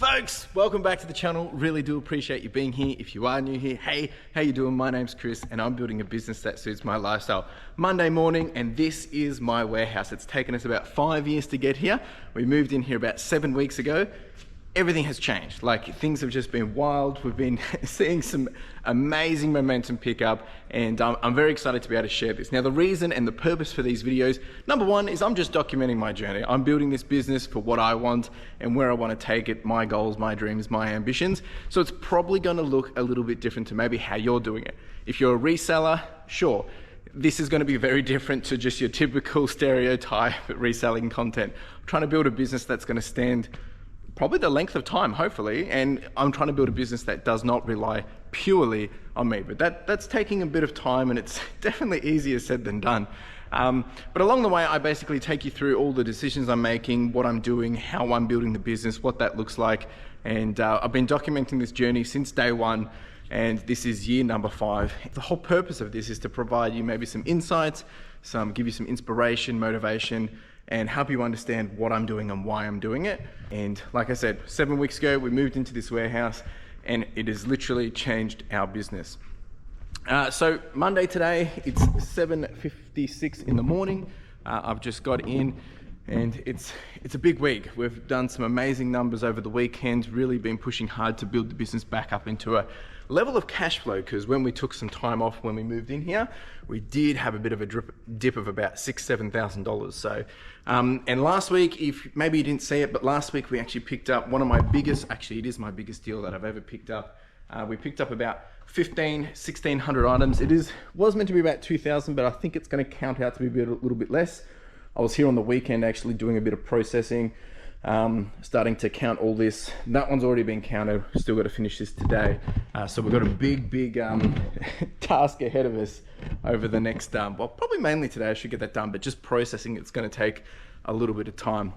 Folks, welcome back to the channel. Really do appreciate you being here. If you are new here, hey, how you doing? My name's Chris and I'm building a business that suits my lifestyle. Monday morning, and this is my warehouse. It's taken us about 5 years to get here. We moved in here about 7 weeks ago. Everything has changed. Like, things have just been wild. We've been seeing some amazing momentum pick up, and I'm very excited to be able to share this. Now, the reason and the purpose for these videos, number one, is I'm just documenting my journey. I'm building this business for what I want and where I want to take it, my goals, my dreams, my ambitions. So it's probably going to look a little bit different to maybe how you're doing it. If you're a reseller, sure. This is going to be very different to just your typical stereotype reselling content. I'm trying to build a business that's going to stand probably the length of time, hopefully, and I'm trying to build a business that does not rely purely on me. But that's taking a bit of time, and it's definitely easier said than done. But along the way, I basically take you through all the decisions I'm making, what I'm doing, how I'm building the business, what that looks like. And I've been documenting this journey since day one, and this is year number 5. The whole purpose of this is to provide you maybe some insights, give you some inspiration, motivation, and help you understand what I'm doing and why I'm doing it. And like I said, 7 weeks ago, we moved into this warehouse and it has literally changed our business. So Monday today, it's 7:56 in the morning. I've just got in and it's a big week. We've done some amazing numbers over the weekend, really been pushing hard to build the business back up into a level of cash flow, because when we took some time off when we moved in here, we did have a bit of a dip of about $6,000-7,000. So, and last week, if maybe you didn't see it, but last week we actually picked up one of my biggest, actually it is my biggest deal that I've ever picked up. We picked up about 1,600 items. Was meant to be about 2,000, but I think it's going to count out to be a little bit less. I was here on the weekend actually doing a bit of processing, starting to count all this. That one's already been counted. Still got to finish this today. So we've got a big task ahead of us over the next, well, probably mainly today I should get that done, but just processing it's going to take a little bit of time.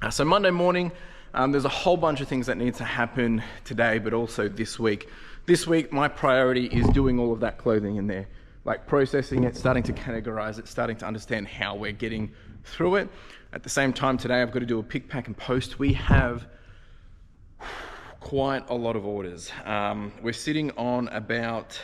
So Monday morning, there's a whole bunch of things that need to happen today, but also this week. This week, my priority is doing all of that clothing in there. Like processing it, starting to categorize it, starting to understand how we're getting through it. At the same time today, I've got to do a pick, pack and post. We have quite a lot of orders. We're sitting on about,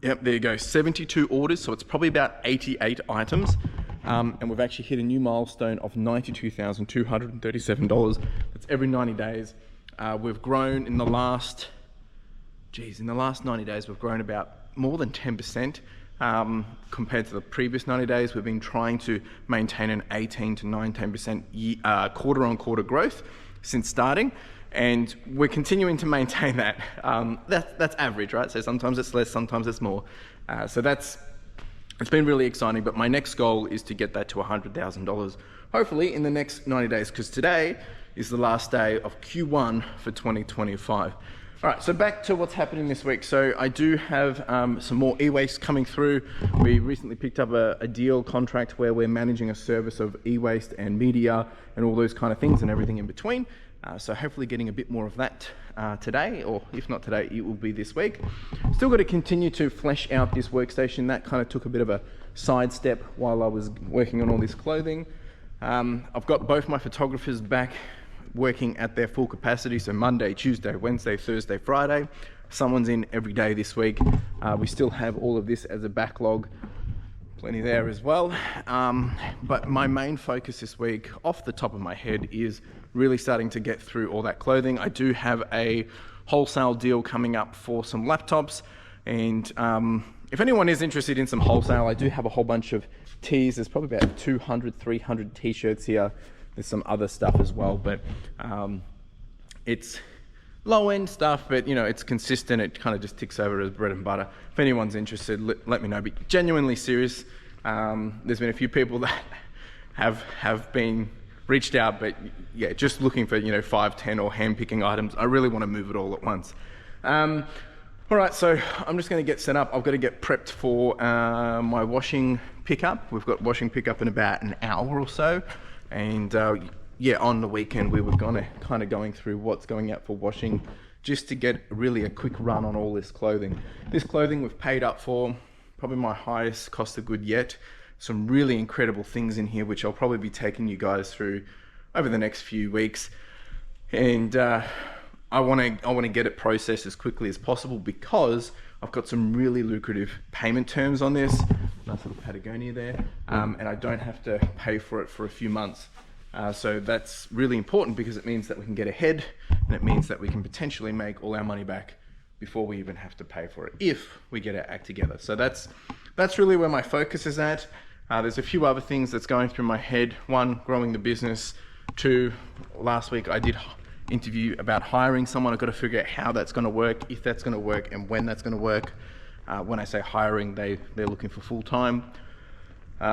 yep, there you go, 72 orders. So it's probably about 88 items. And we've actually hit a new milestone of $92,237. That's every 90 days. We've grown in the last 90 days, we've grown about more than 10% compared to the previous 90 days. We've been trying to maintain an 18 to 19% quarter-on-quarter growth since starting, and we're continuing to maintain that. That's average, right? So sometimes it's less, sometimes it's more. So it's been really exciting, but my next goal is to get that to $100,000, hopefully in the next 90 days, because today is the last day of Q1 for 2025. All right, so back to what's happening this week. So I do have some more e-waste coming through. We recently picked up a deal contract where we're managing a service of e-waste and media and all those kind of things and everything in between. So hopefully getting a bit more of that today, or if not today, it will be this week. Still got to continue to flesh out this workstation. That kind of took a bit of a sidestep while I was working on all this clothing. I've got both my photographers back working at their full capacity, so Monday, Tuesday, Wednesday, Thursday, Friday. Someone's in every day this week. We still have all of this as a backlog, plenty there as well. But my main focus this week, off the top of my head, is really starting to get through all that clothing. I do have a wholesale deal coming up for some laptops, and if anyone is interested in some wholesale, I do have a whole bunch of tees. There's probably about 200, 300 t-shirts here. There's some other stuff as well, but it's low-end stuff, but you know, it's consistent. It kind of just ticks over as bread and butter. If anyone's interested, let me know. Be genuinely serious. There's been a few people that have been reached out, but yeah, just looking for 5, 10 or hand-picking items. I really want to move it all at once. All right, so I'm just going to get set up. I've got to get prepped for my washing pickup. We've got washing pickup in about an hour or so. And yeah, on the weekend we were going through what's going out for washing, just to get really a quick run on all this clothing. This clothing we've paid up for, probably my highest cost of good yet. Some really incredible things in here, which I'll probably be taking you guys through over the next few weeks. And I want to get it processed as quickly as possible because I've got some really lucrative payment terms on this. Nice little Patagonia there. And I don't have to pay for it for a few months. So that's really important because it means that we can get ahead, and it means that we can potentially make all our money back before we even have to pay for it if we get our act together. So that's really where my focus is at. There's a few other things that's going through my head. One, growing the business. Two, last week I did interview about hiring someone. I've got to figure out how that's going to work, if that's going to work, and when that's going to work. When I say hiring, they're looking for full-time,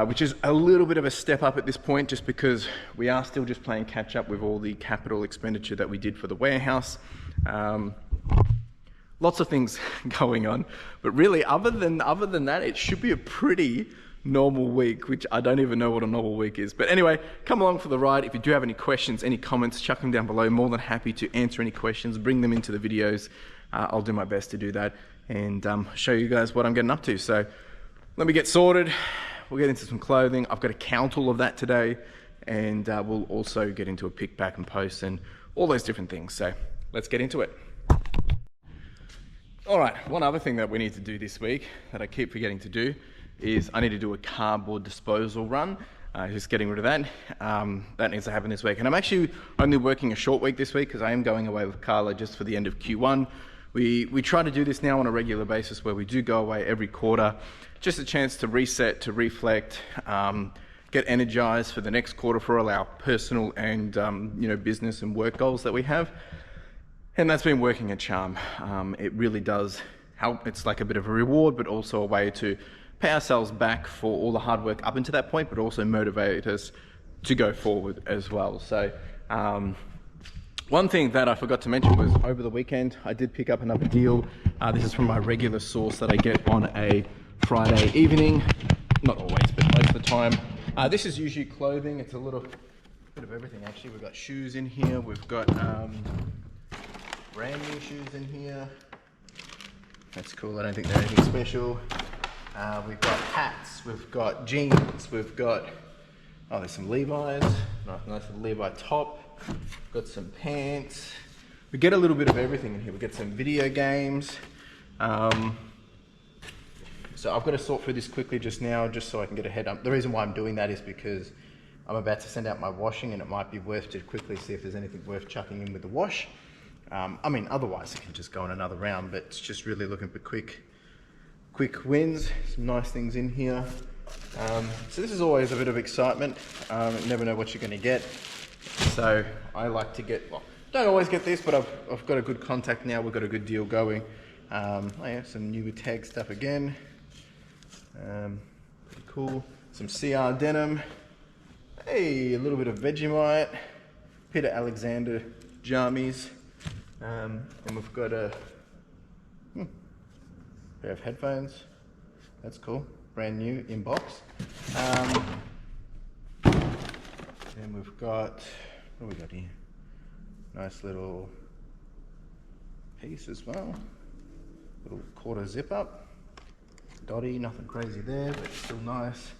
which is a little bit of a step up at this point, just because we are still just playing catch up with all the capital expenditure that we did for the warehouse. Lots of things going on, but really other than that, it should be a pretty normal week, which I don't even know what a normal week is. But anyway, come along for the ride. If you do have any questions, any comments, chuck them down below. More than happy to answer any questions, bring them into the videos. I'll do my best to do that and show you guys what I'm getting up to. So let me get sorted. We'll get into some clothing. I've got to count all of that today, and we'll also get into a pick, pack and post and all those different things. So let's get into it. All right, one other thing that we need to do this week that I keep forgetting to do is I need to do a cardboard disposal run. Just getting rid of that. That needs to happen this week. And I'm actually only working a short week this week because I am going away with Carla just for the end of Q1. We try to do this now on a regular basis where we do go away every quarter. Just a chance to reset, to reflect, get energized for the next quarter for all our personal and business and work goals that we have. And that's been working a charm. It really does help. It's like a bit of a reward, but also a way to pay ourselves back for all the hard work up until that point, but also motivate us to go forward as well. So one thing that I forgot to mention was over the weekend, I did pick up another deal. This is from my regular source that I get on a Friday evening. Not always, but most of the time. This is usually clothing. It's a little bit of everything actually. We've got shoes in here. We've got brand new shoes in here. That's cool. I don't think they're anything special. We've got hats, we've got jeans, we've got, there's some Levi's, nice little Levi top, got some pants. We get a little bit of everything in here. We get some video games. So I've got to sort through this quickly just now, just so I can get ahead. The reason why I'm doing that is because I'm about to send out my washing, and it might be worth to quickly see if there's anything worth chucking in with the wash. Otherwise I can just go on another round, but it's just really looking for quick wins. Some nice things in here. So this is always a bit of excitement. You never know what you're going to get. So I like to get, don't always get this, but I've got a good contact now. We've got a good deal going. Some new tag stuff again. Pretty cool. Some CR denim. Hey, a little bit of Vegemite. Peter Alexander jammies. And we've got a pair of headphones. That's cool. Brand new in box. Then we've got, what do we got here? Nice little piece as well. Little quarter zip up. Dotty, nothing crazy there, but still nice.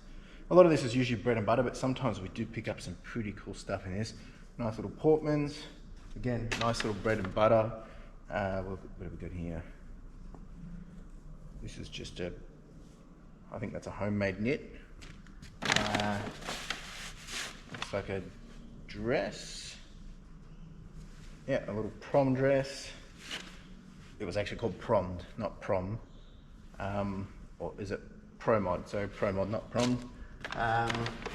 A lot of this is usually bread and butter, but sometimes we do pick up some pretty cool stuff in this. Nice little Portmans. Again, nice little bread and butter. What have we got here? This is just I think that's a homemade knit. Looks like a dress. Yeah, a little prom dress. It was actually called prommed, not prom. Or is it promod? So promod, not prom.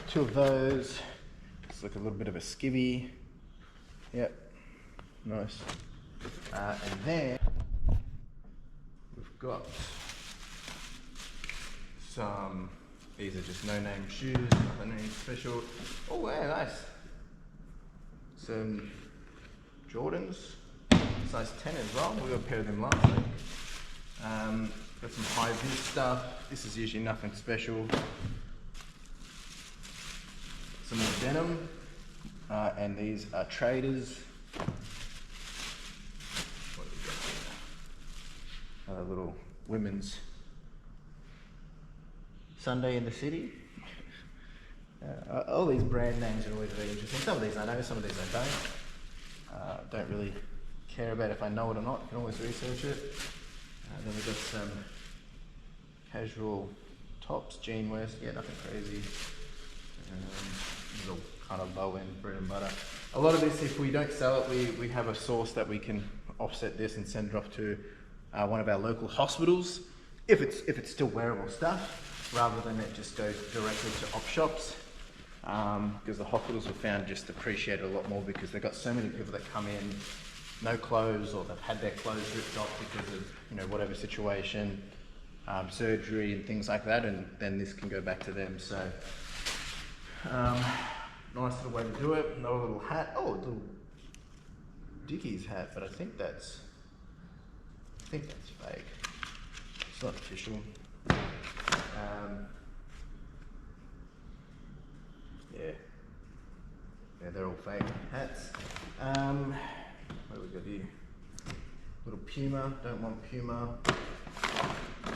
Two of those. It's like a little bit of a skivvy. Yep, nice. And then we've got some, these are just no-name shoes, nothing any special. Oh, yeah, nice. Some Jordans, size 10 as well. We got a pair of them last week. Got some high-vis stuff. This is usually nothing special. Some more denim, and these are traders. What have we got here? A little women's Sunday in the city. All these brand names are always very interesting. Some of these I know, some of these I don't really care about if I know it or not. You can always research it. Then we've got some casual tops, Jean West, yeah, nothing crazy. These are all kind of low end bread and butter. A lot of this, if we don't sell it, we have a source that we can offset this and send it off to one of our local hospitals, if it's still wearable stuff, rather than it just goes directly to op shops. Because the hospitals have found just appreciate it a lot more, because they've got so many people that come in, no clothes, or they've had their clothes ripped off because of whatever situation, surgery and things like that, and then this can go back to them. So nice little way to do it. Another little hat. Oh, a little Dickies hat, but I think that's fake. It's not official. Yeah, they're all fake hats. What do we got here? Little Puma. Don't want Puma.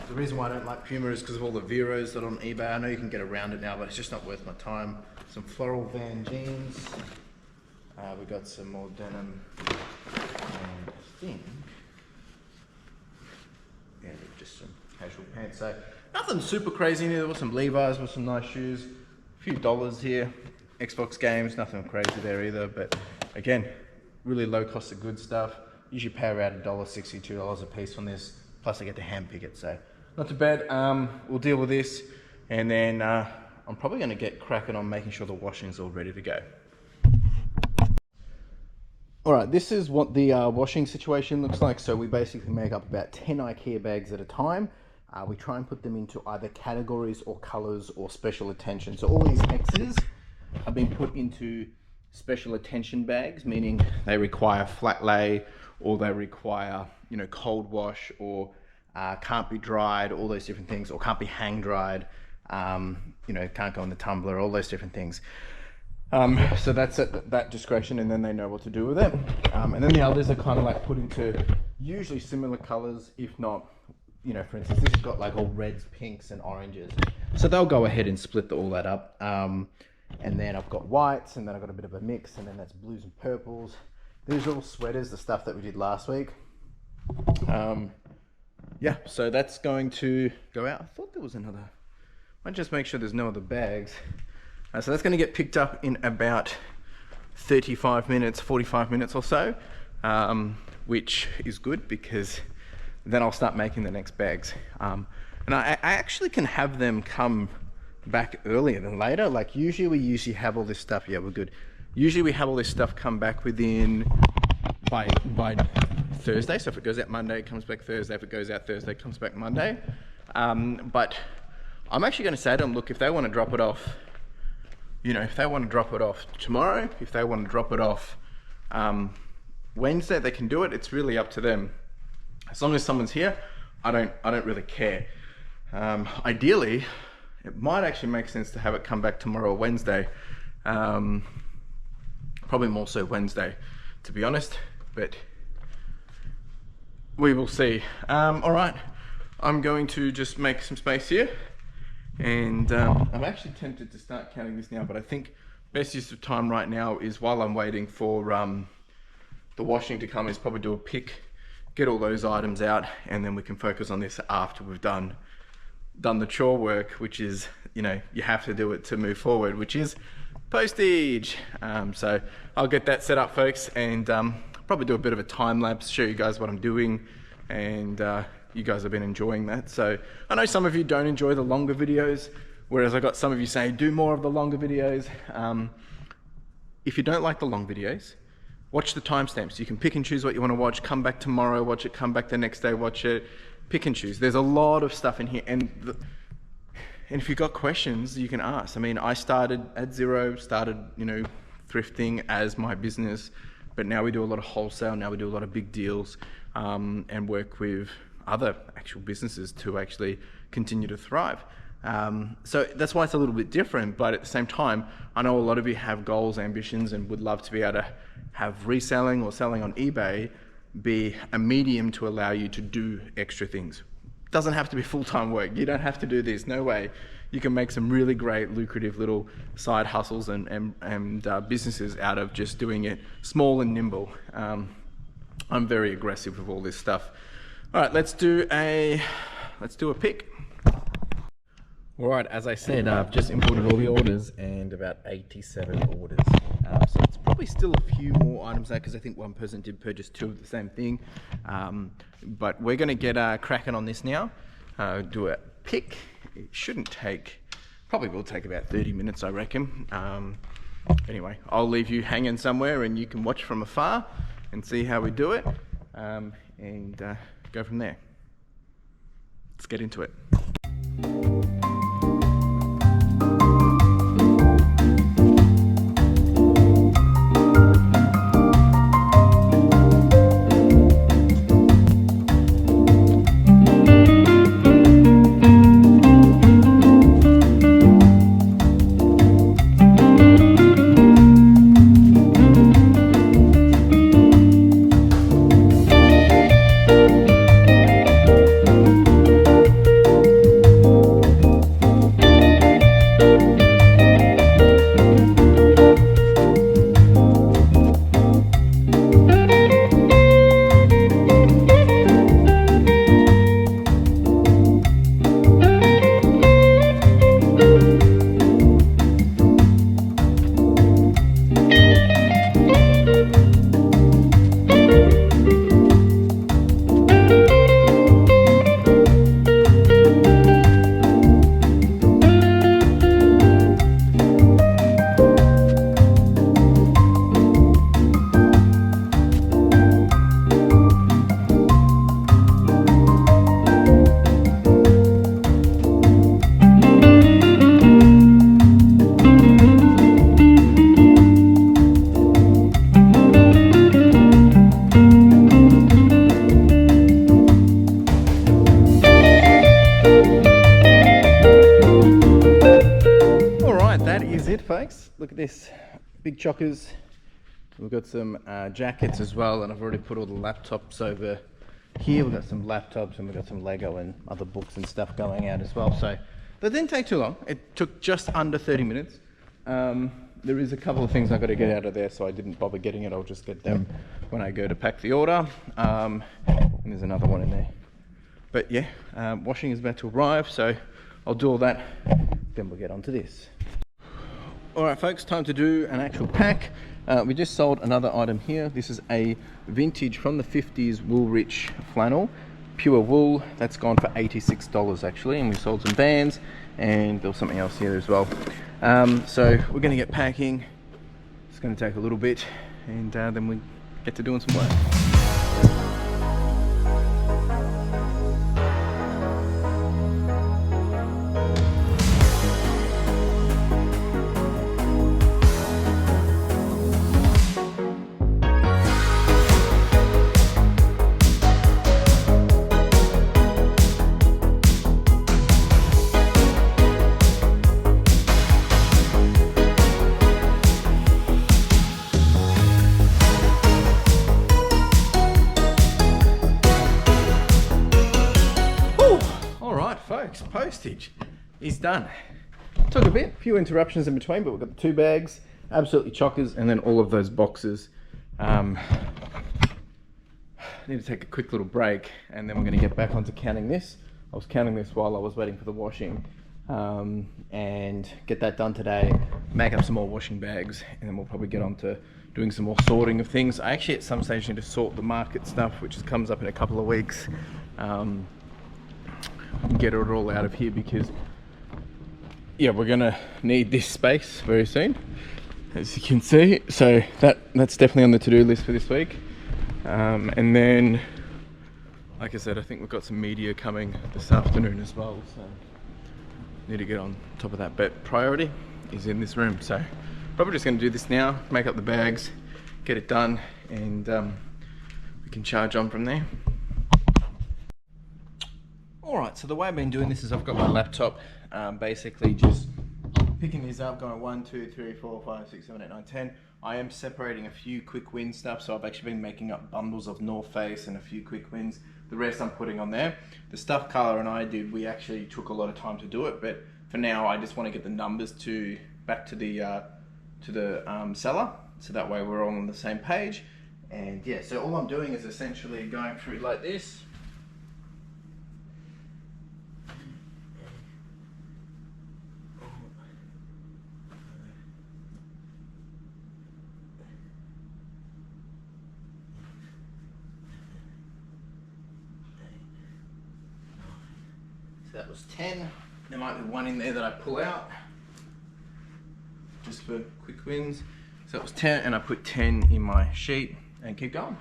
The reason why I don't like Puma is because of all the Veros that are on eBay. I know you can get around it now, but it's just not worth my time. Some floral Van jeans. We got some more denim. And I think, yeah, just some casual pants. So nothing super crazy in here. There was some Levi's with some nice shoes. A few dollars here. Xbox games, nothing crazy there either. But again, really low cost of goods stuff. Usually pay around $1.60, $2 a piece on this. Plus I get to hand pick it, so not too bad. We'll deal with this, and then I'm probably going to get cracking on making sure the washing's all ready to go. All right, this is what the washing situation looks like. So we basically make up about 10 IKEA bags at a time. We try and put them into either categories or colors or special attention. So all these X's have been put into special attention bags, meaning they require flat lay, or they require, cold wash, or can't be dried, all those different things, or can't be hang dried, can't go in the tumbler, all those different things. So that's at that discretion, and then they know what to do with it. And then the others are kind of like put into usually similar colors, if not, for instance, this has got like all reds, pinks, and oranges. So they'll go ahead and split all that up. And then I've got whites, and then I've got a bit of a mix, and then that's blues and purples. These are all sweaters, the stuff that we did last week. Yeah, so that's going to go out. I thought there was another. Might just make sure there's no other bags. So that's going to get picked up in about 35 minutes, 45 minutes or so, which is good, because then I'll start making the next bags. And I actually can have them come back earlier than later. Like usually we have all this stuff. Yeah, we're good. Usually we have all this stuff come back by Thursday. So if it goes out Monday, it comes back Thursday. If it goes out Thursday, it comes back Monday. But I'm actually going to say to them, look, if they want to drop it off, if they want to drop it off tomorrow, if they want to drop it off Wednesday, they can do it. It's really up to them. As long as someone's here, I don't really care. Ideally, it might actually make sense to have it come back tomorrow or Wednesday. Probably more so Wednesday, to be honest, but we will see. All right, I'm going to just make some space here, and I'm actually tempted to start counting this now, but I think best use of time right now is, while I'm waiting for the washing to come, is probably do a pick, get all those items out, and then we can focus on this after we've done the chore work, which is, you have to do it to move forward, which is postage. So I'll get that set up, folks, and probably do a bit of a time lapse, show you guys what I'm doing, and you guys have been enjoying that. So I know some of you don't enjoy the longer videos, whereas I got some of you saying do more of the longer videos. If you don't like the long videos, watch the timestamps. You can pick and choose what you want to watch. Come back tomorrow, watch it. Come back the next day, watch it. Pick and choose. There's a lot of stuff in here, and if you've got questions, you can ask. I mean, I started at zero, thrifting as my business, but now we do a lot of wholesale. Now we do a lot of big deals, and work with other actual businesses to actually continue to thrive. So that's why it's a little bit different, but at the same time, I know a lot of you have goals, ambitions, and would love to be able to have reselling or selling on eBay be a medium to allow you to do extra things. Doesn't have to be full-time work. You don't have to do this, no way. you can make some really great lucrative little side hustles and businesses out of just doing it small and nimble. I'm very aggressive with all this stuff. All right, let's do a pick. All right, as I said, I've just imported all the orders and about 87 orders. So it's probably still a few more items there because I think one person did purchase 2 of the same thing. But we're going to get cracking on this now. Do a pick. It shouldn't take, probably will take about 30 minutes, I reckon. Anyway, I'll leave you hanging somewhere and you can watch from afar and see how we do it, and go from there. Let's get into it. Folks, look at this, big chockers. We've got some jackets as well, and I've already put all the laptops over here. We've got some laptops and we've got some Lego and other books and stuff going out as well. So that didn't take too long. It took just under 30 minutes. There is a couple of things I've got to get out of there, so I didn't bother getting it. I'll just get them when I go to pack the order. And there's another one in there. But yeah, washing is about to arrive, so I'll do all that, then we'll get on to this. All right, folks, time to do an actual pack. We just sold another item here. This is a vintage from the 50s Woolrich flannel, pure wool. That's gone for $86 actually, and we sold some bands, and there was something else here as well. So we're going to get packing. It's going to take a little bit, and then we get to doing some work. Postage is done. Took a bit, few interruptions in between, but we've got the 2 bags, absolutely chockers, and then all of those boxes. Need to take a quick little break, and then we're going to get back onto counting this. I was counting this while I was waiting for the washing, and get that done today, make up some more washing bags, and then we'll probably get on to doing some more sorting of things. I actually at some stage need to sort the market stuff, which comes up in a couple of weeks. Get it all out of here because yeah, we're gonna need this space very soon, as you can see. So that's definitely on the to-do list for this week. And then, like I said, I think we've got some media coming this afternoon as well, so need to get on top of that. But priority is in this room, so probably just going to do this now, make up the bags, get it done, and we can charge on from there. Alright, so the way I've been doing this is I've got my laptop, basically just picking these up, going 1, 2, 3, 4, 5, 6, 7, 8, 9, 10. I am separating a few quick win stuff, so I've actually been making up bundles of North Face and a few quick wins. The rest I'm putting on there. The stuff Carla and I did, we actually took a lot of time to do it, but for now, I just want to get the numbers back to the seller, so that way we're all on the same page. And yeah, so all I'm doing is essentially going through like this. So that was 10. There might be one in there that I pull out just for quick wins. So that was 10, and I put 10 in my sheet and keep going.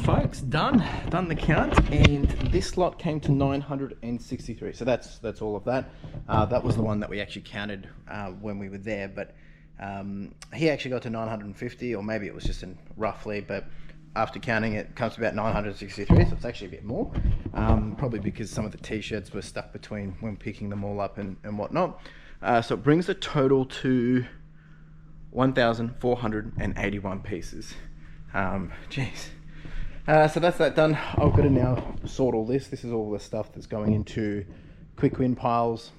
Folks, done the count, and this lot came to 963. So that's all of that. That was the one that we actually counted when we were there, but he actually got to 950, or maybe it was just in roughly, but after counting it comes to about 963, so it's actually a bit more, probably because some of the t-shirts were stuck between when picking them all up and whatnot. So it brings the total to 1,481 pieces. Jeez. So that's that done. I've got to now sort all this. This is all the stuff that's going into quick win piles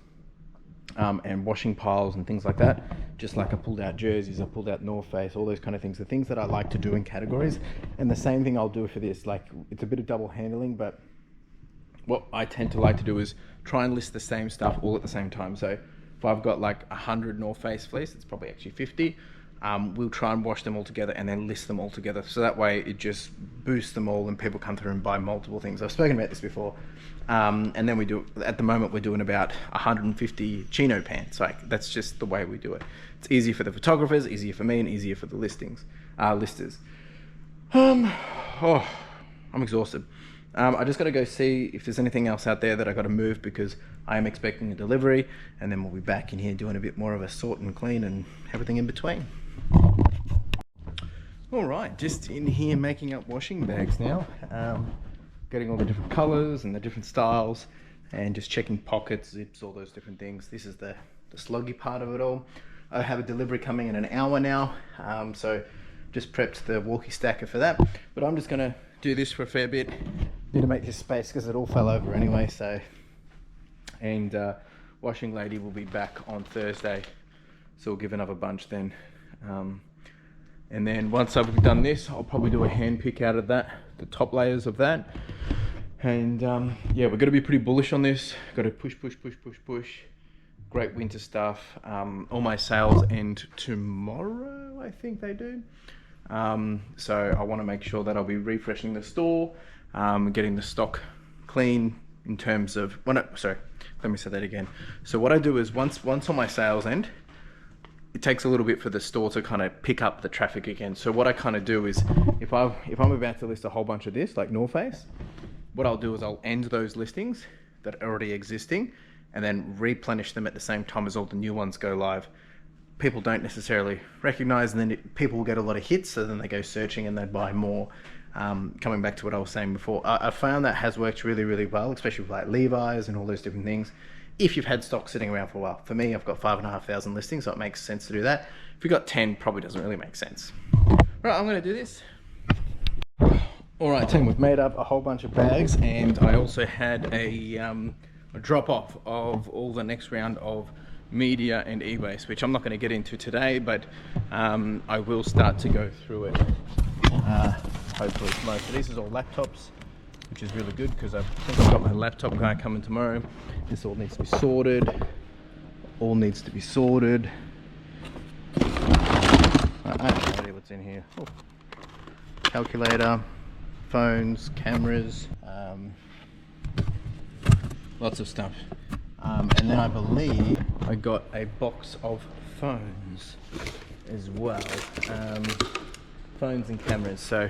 and washing piles and things like that. Just like I pulled out jerseys, I pulled out North Face, all those kind of things. The things that I like to do in categories. And the same thing I'll do for this. Like, it's a bit of double handling, but what I tend to like to do is try and list the same stuff all at the same time. So if I've got like 100 North Face fleece, it's probably actually 50. We'll try and wash them all together and then list them all together. So that way it just boosts them all and people come through and buy multiple things. I've spoken about this before. And then we do, at the moment we're doing about 150 chino pants. Like, that's just the way we do it. It's easier for the photographers, easier for me, and easier for the listers. Oh, I'm exhausted. I just got to go see if there's anything else out there that I got to move, because I am expecting a delivery, and then we'll be back in here doing a bit more of a sort and clean and everything in between. All right, just in here making up washing bags now, getting all the different colors and the different styles, and just checking pockets, zips, all those different things. This is the sluggy part of it all. I have a delivery coming in an hour now, so just prepped the walkie stacker for that, but I'm just gonna do this for a fair bit. Need to make this space because it all fell over anyway. So, and washing lady will be back on Thursday, so we'll give another bunch then. And then once I've done this, I'll probably do a hand pick out of that, the top layers of that. And yeah, we're going to be pretty bullish on this. Got to push. Great winter stuff. All my sales end tomorrow, I think they do. So I want to make sure that I'll be refreshing the store, getting the stock clean in terms of, sorry, let me say that again. So what I do is once on my sales end, it takes a little bit for the store to kind of pick up the traffic again. So what I kind of do is, if I'm about to list a whole bunch of this, like North Face, what I'll do is I'll end those listings that are already existing and then replenish them at the same time as all the new ones go live. People don't necessarily recognize, and then people will get a lot of hits, so then they go searching and they buy more. Coming back to what I was saying before, I found that has worked really, really well, especially with like Levi's and all those different things. if you've had stock sitting around for a while. For me, I've got 5,500 listings, so it makes sense to do that. If you've got 10, probably doesn't really make sense. Right, I'm gonna do this. All right, team, we've made up a whole bunch of bags, and I also had a drop off of all the next round of media and e-waste, which I'm not gonna get into today, but I will start to go through it hopefully tomorrow. So this is all laptops, which is really good because I think I've got my laptop guy coming tomorrow. This all needs to be sorted. All needs to be sorted. I have no idea what's in here. Oh. Calculator, phones, cameras, lots of stuff. And then I believe I got a box of phones as well. Phones and cameras, so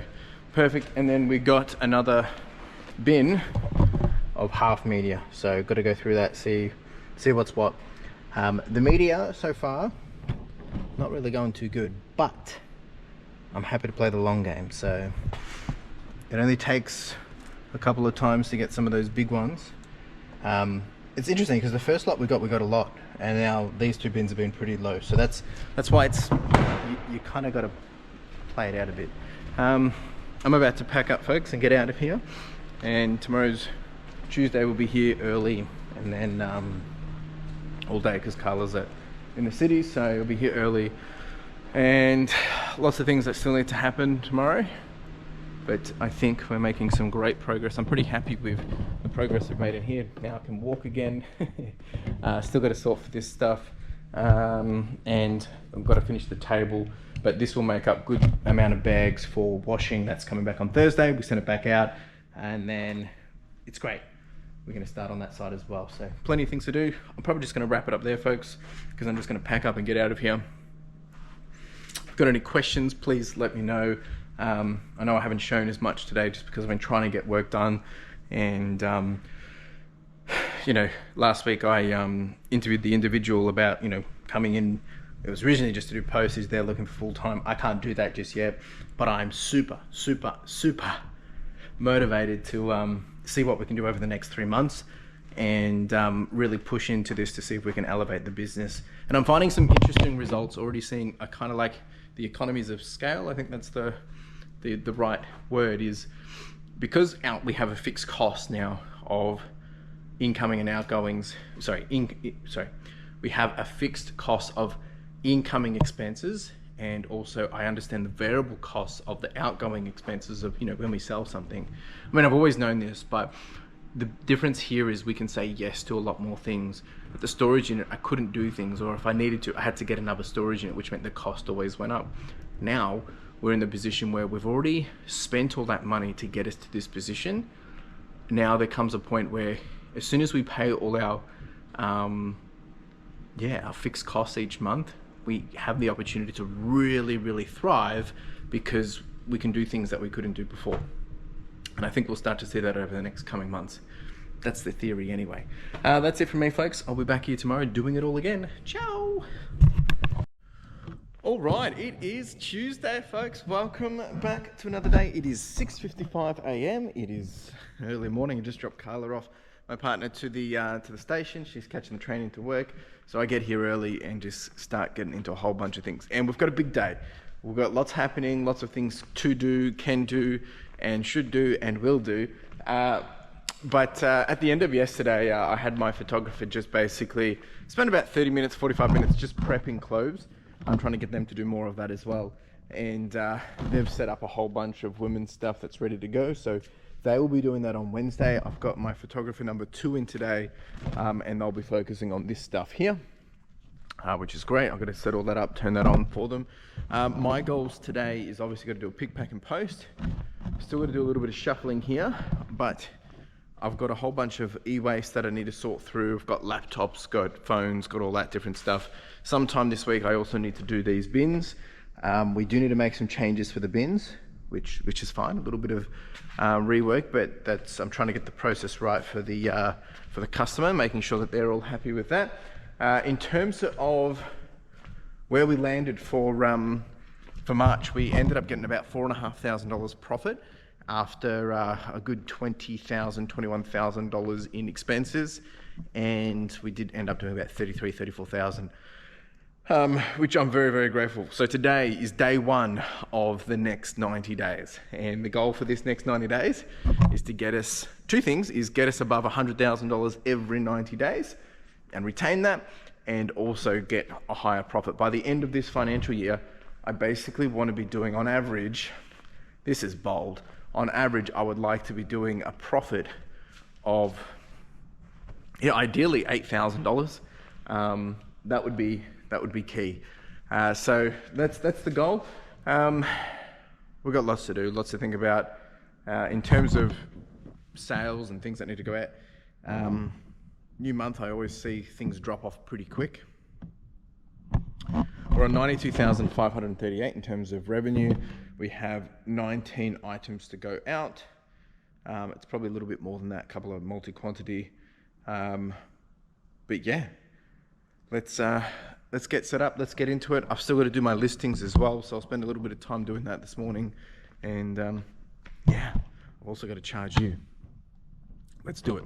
perfect. And then we got another bin of half media, so got to go through that, see what's what. The media so far not really going too good, but I'm happy to play the long game. So it only takes a couple of times to get some of those big ones. It's interesting because the first lot we got a lot, and now these two bins have been pretty low, so that's why it's you kind of got to play it out a bit. I'm about to pack up, folks, and get out of here, and tomorrow's Tuesday. We'll be here early, and then all day because Carla's in the city, so we'll be here early, and lots of things that still need to happen tomorrow, but I think we're making some great progress. I'm pretty happy with the progress we've made in here. Now I can walk again. Still got to sort for this stuff, and I've got to finish the table, but this will make up good amount of bags for washing. That's coming back on Thursday. We send it back out, and then it's great. We're going to start on that side as well. So plenty of things to do. I'm probably just going to wrap it up there, folks, because I'm just going to pack up and get out of here. If you've got any questions, please let me know. I know I haven't shown as much today just because I've been trying to get work done, and you know, last week I interviewed the individual about, you know, coming in. It was originally just to do posts. They're looking for full time. I can't do that just yet, but I'm super motivated to see what we can do over the next 3 months, and really push into this to see if we can elevate the business. And I'm finding some interesting results already, seeing a kind of like the economies of scale. I think that's the right word, is because we have a fixed cost now of incoming and outgoings. We have a fixed cost of incoming expenses, and also I understand the variable costs of the outgoing expenses of, you know, when we sell something. I mean, I've always known this, but the difference here is we can say yes to a lot more things. At the storage unit, I couldn't do things, or if I needed to, I had to get another storage unit, which meant the cost always went up. Now we're in the position where we've already spent all that money to get us to this position. Now there comes a point where as soon as we pay all our fixed costs each month, we have the opportunity to really thrive, because we can do things that we couldn't do before. And I think we'll start to see that over the next coming months. That's the theory anyway. That's it from me, folks. I'll be back here tomorrow doing it all again. Ciao. All right, it is Tuesday, folks. Welcome back to another day. It is 6:55 a.m. It is early morning. I just dropped Carla off, my partner, to the station. She's catching the train into work. So I get here early and just start getting into a whole bunch of things. And we've got a big day. We've got lots happening, lots of things to do, can do, and should do, and will do. But at the end of yesterday, I had my photographer just basically spend about 30 minutes, 45 minutes just prepping clothes. I'm trying to get them to do more of that as well. And they've set up a whole bunch of women's stuff that's ready to go. So they will be doing that on Wednesday. I've got my photographer number 2 in today, and they'll be focusing on this stuff here, which is great. I've got to set all that up, turn that on for them. My goals today is obviously got to do a pick, pack and post. Still got to do a little bit of shuffling here, but I've got a whole bunch of e-waste that I need to sort through. I've got laptops, got phones, got all that different stuff. Sometime this week, I also need to do these bins. We do need to make some changes for the bins, which is fine. A little bit of rework, but I'm trying to get the process right for the customer, making sure that they're all happy with that. In terms of where we landed for March, we ended up getting about $4,500 profit after a good $20,000, $21,000 in expenses. and we did end up doing about 34,000, which I'm very, very grateful. So today is day one of the next 90 days. And the goal for this next 90 days is to get us, two things, is get us above $100,000 every 90 days and retain that, and also get a higher profit. By the end of this financial year, I basically want to be doing, on average, this is bold, on average, I would like to be doing a profit of, ideally $8,000. That would be key. So that's the goal. We've got lots to do, lots to think about in terms of sales and things that need to go out. New month, I always see things drop off pretty quick. We're on 92,538 in terms of revenue. We have 19 items to go out. It's probably a little bit more than that, a couple of multi-quantity. But yeah, let's get set up. Let's get into it. I've still got to do my listings as well, so I'll spend a little bit of time doing that this morning. And yeah, I've also got to charge you. Let's do it.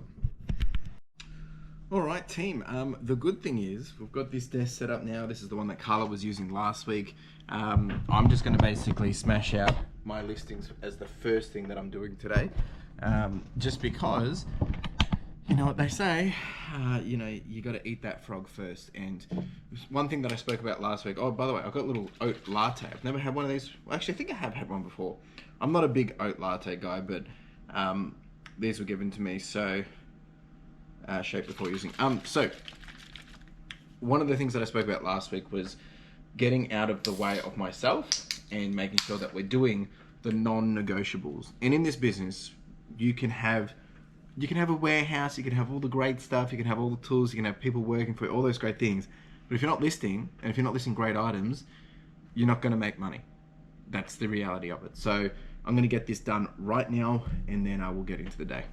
All right, team. The good thing is we've got this desk set up now. This is the one that Carla was using last week. I'm just going to basically smash out my listings as the first thing that I'm doing today, just because, you know what they say, you got to eat that frog first. And one thing that I spoke about last week, oh, by the way, I've got a little oat latte. I've never had one of these. Well, actually, I think I have had one before. I'm not a big oat latte guy, but these were given to me, so shape before using. So one of the things that I spoke about last week was getting out of the way of myself and making sure that we're doing the non-negotiables. And in this business, you can have a warehouse, you can have all the great stuff, you can have all the tools, you can have people working for you, all those great things. But if you're not listing, and if you're not listing great items, you're not going to make money. That's the reality of it. So I'm going to get this done right now, and then I will get into the day.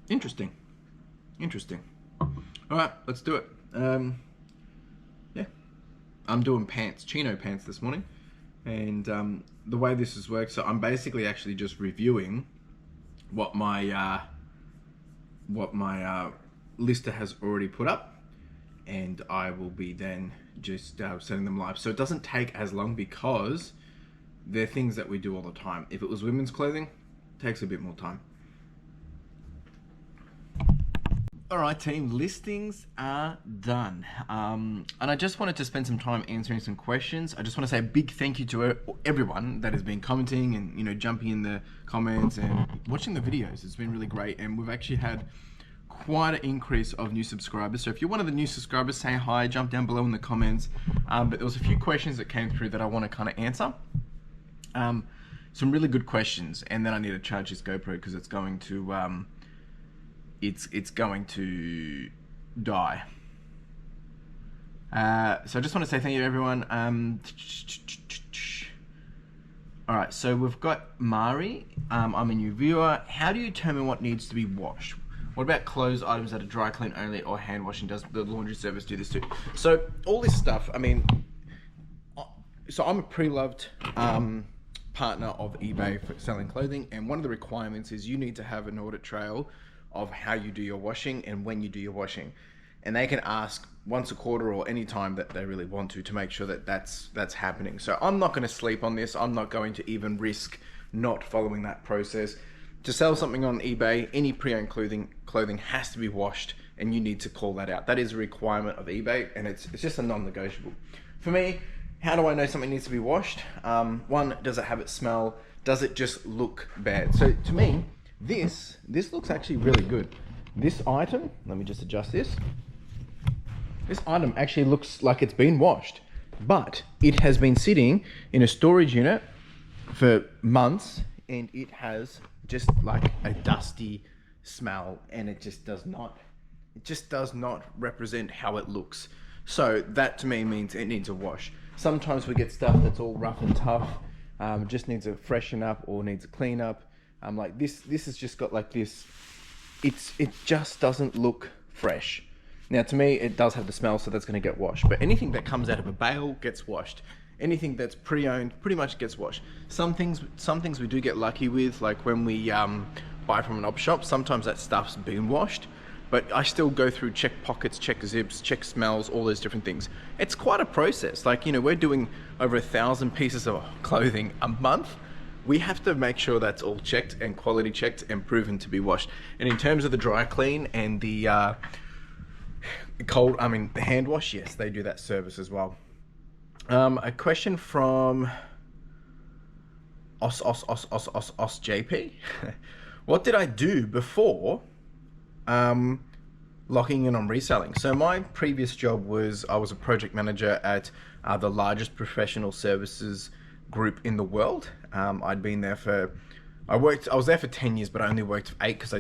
Interesting. All right, let's do it. Yeah, I'm doing pants, chino pants this morning. And the way this has worked, so I'm basically actually just reviewing what my lister has already put up, and I will be then just setting them live. So it doesn't take as long because they're things that we do all the time. If it was women's clothing, it takes a bit more time. All right, team, listings are done. And I just wanted to spend some time answering some questions. I just want to say a big thank you to everyone that has been commenting and, jumping in the comments and watching the videos. It's been really great. And we've actually had quite an increase of new subscribers. So if you're one of the new subscribers, say hi, jump down below in the comments. But there was a few questions that came through that I want to kind of answer. Some really good questions. And then I need to charge this GoPro because it's going to... It's going to die. So I just want to say thank you to everyone. All right, so we've got Mari. I'm a new viewer. How do you determine what needs to be washed? What about clothes items that are dry clean only or hand washing? Does the laundry service do this too? So all this stuff, so I'm a pre-loved partner of eBay for selling clothing, and one of the requirements is you need to have an audit trail of how you do your washing and when you do your washing. And they can ask once a quarter or any time that they really want to make sure that that's happening. So I'm not going to sleep on this. I'm not going to even risk not following that process. To sell something on eBay, any pre-owned clothing has to be washed, and you need to call that out. That is a requirement of eBay, and it's just a non-negotiable. For me, how do I know something needs to be washed? One, does it have its smell? Does it just look bad? So to me, this looks actually really good. This item, let me just adjust this. This item actually looks like it's been washed, but it has been sitting in a storage unit for months, and it has just like a dusty smell, and it just does not represent how it looks. So that to me means it needs a wash. Sometimes we get stuff that's all rough and tough, just needs a freshen up or needs a clean up. Like this has just got like this, it just doesn't look fresh. Now to me, it does have the smell, so that's going to get washed. But anything that comes out of a bale gets washed. Anything that's pre-owned pretty much gets washed. Some things we do get lucky with, like when we buy from an op shop. Sometimes that stuff's been washed, but I still go through, check pockets, check zips, check smells, all those different things. It's quite a process. Like, you know, we're doing over 1,000 pieces of clothing a month. We have to make sure that's all checked and quality checked and proven to be washed. And in terms of the dry clean and the the hand wash, yes, they do that service as well. A question from JP. What did I do before locking in on reselling? So my previous job was, I was a project manager at the largest professional services group in the world. I'd been there for, I was there for 10 years, but I only worked for 8 because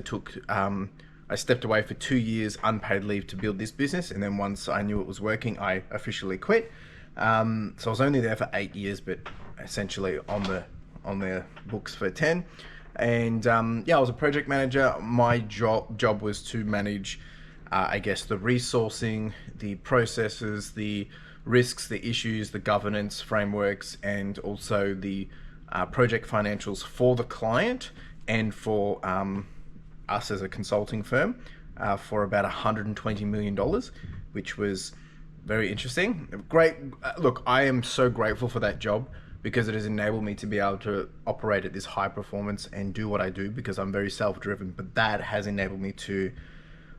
I stepped away for 2 years unpaid leave to build this business. And then once I knew it was working, I officially quit. So I was only there for 8 years, but essentially on the books for 10. And yeah, I was a project manager. My job was to manage, I guess, the resourcing, the processes, the risks, the issues, the governance frameworks, and also the project financials for the client and for us as a consulting firm for about $120 million, which was very interesting. Great. Look, I am so grateful for that job because it has enabled me to be able to operate at this high performance and do what I do because I'm very self-driven, but that has enabled me to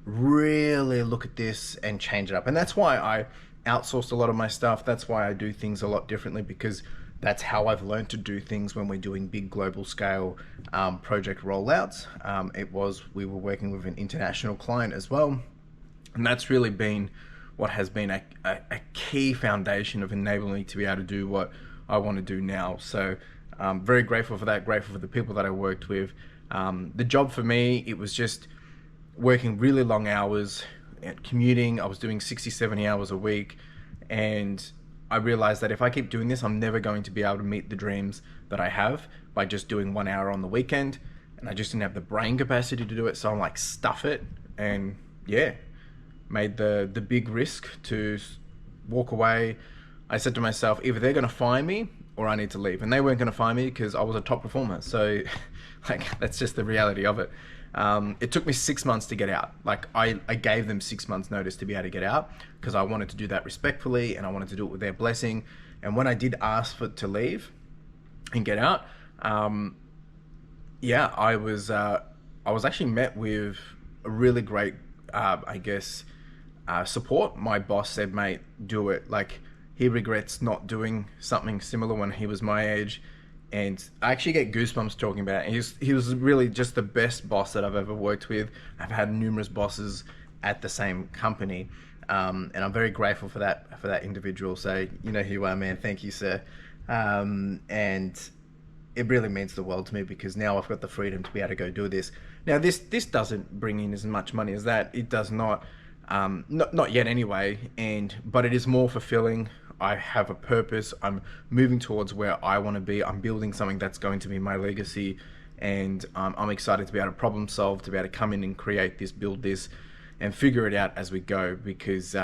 really look at this and change it up. And that's why I outsourced a lot of my stuff. That's why I do things a lot differently, because that's how I've learned to do things when we're doing big global scale project rollouts. We were working with an international client as well. And that's really been what has been a key foundation of enabling me to be able to do what I want to do now. So I'm very grateful for that, grateful for the people that I worked with. The job for me, it was just working really long hours, commuting. I was doing 60, 70 hours a week. And I realized that if I keep doing this, I'm never going to be able to meet the dreams that I have by just doing 1 hour on the weekend. And I just didn't have the brain capacity to do it. So I'm like, stuff it. And yeah, made the big risk to walk away. I said to myself, either they're going to fire me or I need to leave. And they weren't going to fire me because I was a top performer. So like, that's just the reality of it. It took me 6 months to get out. Like I gave them 6 months notice to be able to get out because I wanted to do that respectfully and I wanted to do it with their blessing. And when I did ask to leave and get out, yeah, I was actually met with a really great, support. My boss said, mate, do it. Like, he regrets not doing something similar when he was my age. And I actually get goosebumps talking about it. He was really just the best boss that I've ever worked with. I've had numerous bosses at the same company. And I'm very grateful for that individual. So, you know who you are, man. Thank you, sir. And it really means the world to me because now I've got the freedom to be able to go do this. Now, this doesn't bring in as much money as that. It does not. Not yet anyway, but it is more fulfilling. I have a purpose. I'm moving towards where I want to be. I'm building something that's going to be my legacy, and I'm excited to be able to problem solve, to be able to come in and create this, build this, and figure it out as we go. Because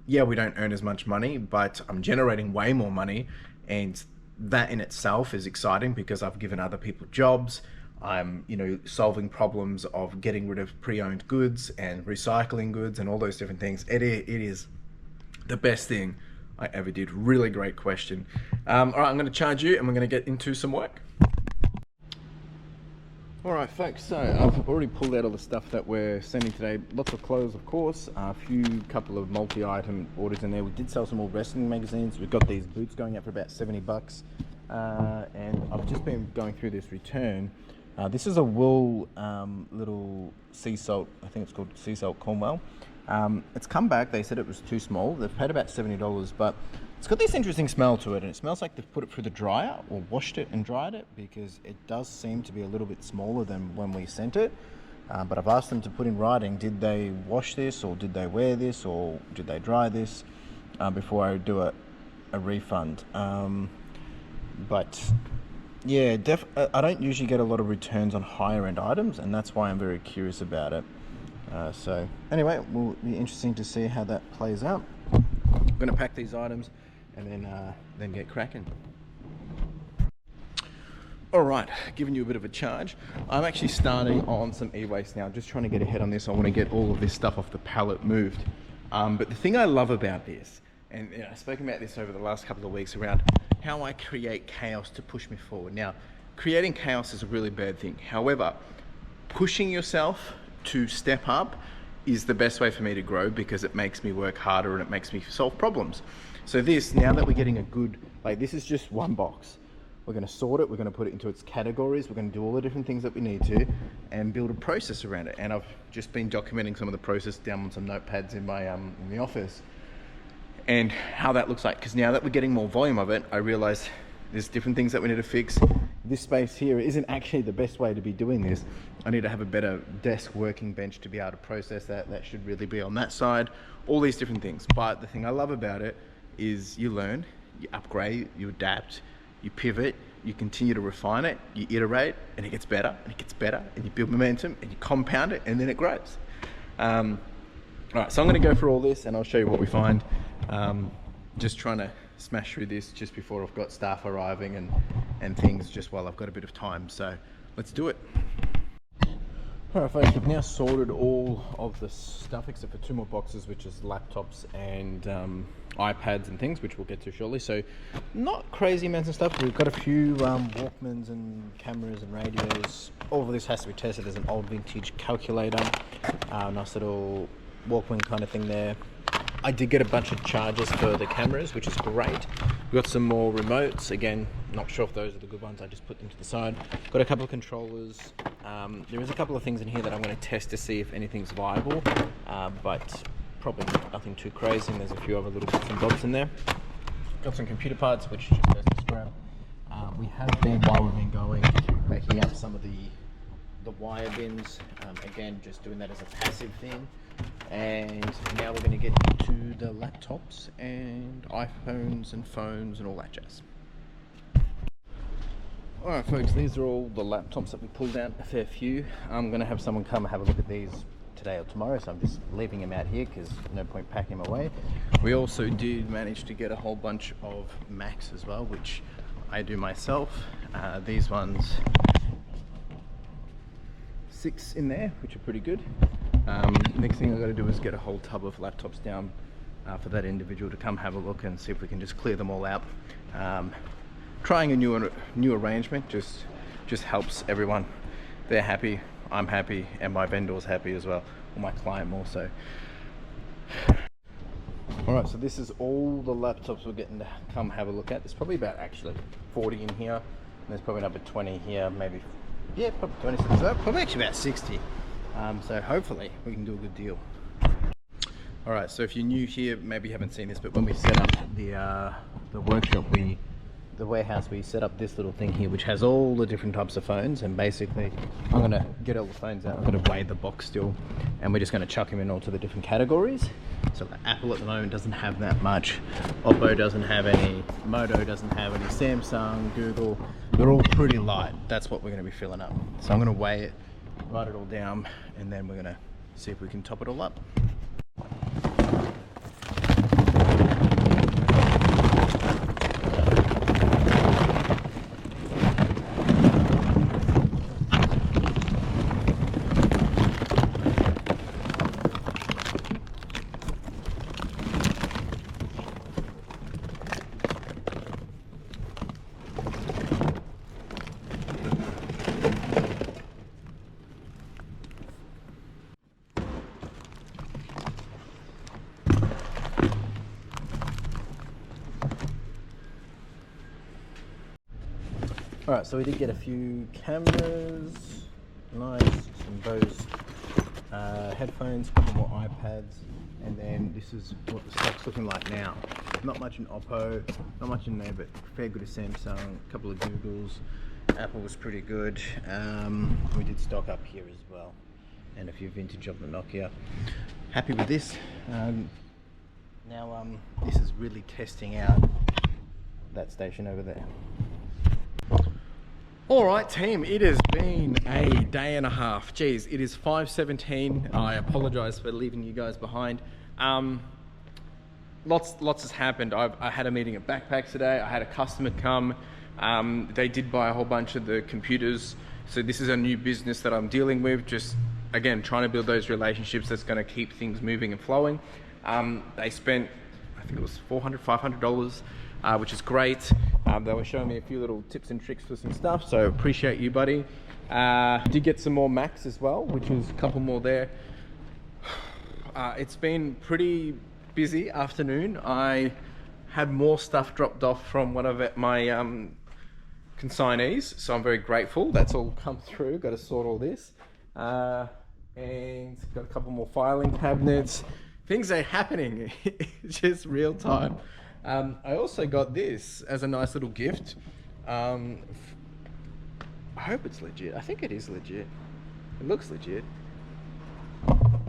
yeah, we don't earn as much money, but I'm generating way more money, and that in itself is exciting because I've given other people jobs. I'm, solving problems of getting rid of pre-owned goods and recycling goods and all those different things. It is the best thing I ever did. Really great question. All right, I'm going to charge you and we're going to get into some work. All right, folks, so I've already pulled out all the stuff that we're sending today. Lots of clothes, of course, a couple of multi-item orders in there. We did sell some more wrestling magazines. We've got these boots going out for about $70. And I've just been going through this return. This is a wool little sea salt. I think it's called sea salt Cornwall. It's come back. They said it was too small. They've paid about $70, but it's got this interesting smell to it, and it smells like they've put it through the dryer or washed it and dried it, because it does seem to be a little bit smaller than when we sent it. But I've asked them to put in writing, did they wash this, or did they wear this, or did they dry this before I do a refund. But yeah, I don't usually get a lot of returns on higher end items, and that's why I'm very curious about it. So anyway, it will be interesting to see how that plays out. I'm going to pack these items and then get cracking. All right, giving you a bit of a charge. I'm actually starting on some e-waste now, just trying to get ahead on this. I want to get all of this stuff off the pallet moved. But the thing I love about this, and I've spoken about this over the last couple of weeks around how I create chaos to push me forward. Now, creating chaos is a really bad thing. However, pushing yourself to step up is the best way for me to grow because it makes me work harder and it makes me solve problems. So this, now that we're getting a good, like this is just one box. We're going to sort it, we're going to put it into its categories, we're going to do all the different things that we need to and build a process around it. And I've just been documenting some of the process down on some notepads in my in the office and how that looks like. Because now that we're getting more volume of it, I realize there's different things that we need to fix. This space here isn't actually the best way to be doing this. I need to have a better desk working bench to be able to process that. That should really be on that side, all these different things. But the thing I love about it is you learn, you upgrade, you adapt, you pivot, you continue to refine it, you iterate, and it gets better, and it gets better, and you build momentum, and you compound it, and then it grows. All right, so I'm gonna go through all this, and I'll show you what we find. Just trying to smash through this just before I've got staff arriving and things, just while I've got a bit of time. So let's do it. All right, folks, we've now sorted all of the stuff except for two more boxes, which is laptops and iPads and things, which we'll get to shortly. So not crazy amounts of stuff. We've got a few Walkmans and cameras and radios. All of this has to be tested. There's an old vintage calculator, nice little Walkman kind of thing there. I did get a bunch of chargers for the cameras, which is great. We've got some more remotes. Again, not sure if those are the good ones. I just put them to the side. Got a couple of controllers. There is a couple of things in here that I'm going to test to see if anything's viable, but probably nothing too crazy. And there's a few other little bits and bobs in there. Got some computer parts, which just goes to scrap. We have been, while we've been going, making up some of the wire bins. Again, just doing that as a passive thing. And now we're going to get into the laptops and iPhones and phones and all that jazz. Alright folks, these are all the laptops that we pulled out, a fair few. I'm going to have someone come and have a look at these today or tomorrow, so I'm just leaving them out here because no point packing them away. We also did manage to get a whole bunch of Macs as well, which I do myself. These ones, 6 in there, which are pretty good. Next thing I've got to do is get a whole tub of laptops down for that individual to come have a look and see if we can just clear them all out. Trying a new arrangement just helps everyone. They're happy, I'm happy, and my vendor's happy as well, or my client more so. Alright, so this is all the laptops we're getting to come have a look at. There's probably about actually 40 in here, and there's probably another 20 here, maybe, yeah, probably 20, so probably actually about 60. So hopefully we can do a good deal. All right, so if you're new here, maybe you haven't seen this, but when we set up the workshop, the warehouse, we set up this little thing here, which has all the different types of phones. And basically, I'm gonna get all the phones out. I'm gonna weigh the box still, and we're just gonna chuck them in all to the different categories. So the Apple at the moment doesn't have that much. Oppo doesn't have any. Moto doesn't have any. Samsung, Google, they're all pretty light. That's what we're gonna be filling up. So I'm gonna weigh it, write it all down, and then we're gonna see if we can top it all up. Alright, so we did get a few cameras, nice, some Bose headphones, a couple more iPads, and then this is what the stock's looking like now. Not much in Oppo, not much in there, but fair good of Samsung, a couple of Googles. Apple was pretty good. We did stock up here as well, and a few vintage of the Nokia. Happy with this. Now this is really testing out that station over there. All right, team, it has been a day and a half. Geez, it is 5:17. I apologize for leaving you guys behind. lots has happened. I had a meeting at Backpacks today. I had a customer come. They did buy a whole bunch of the computers. So this is a new business that I'm dealing with. Just again, trying to build those relationships that's going to keep things moving and flowing. They spent, I think it was $400, $500, which is great. They were showing me a few little tips and tricks for some stuff. So appreciate you, buddy. Did get some more Macs as well, which was a couple more there. It's been pretty busy afternoon. I had more stuff dropped off from one of my consignees, so I'm very grateful. That's all come through. Got to sort all this, and got a couple more filing cabinets. Things are happening. It's just real time. I also got this as a nice little gift. I hope it's legit. I think it is legit. It looks legit.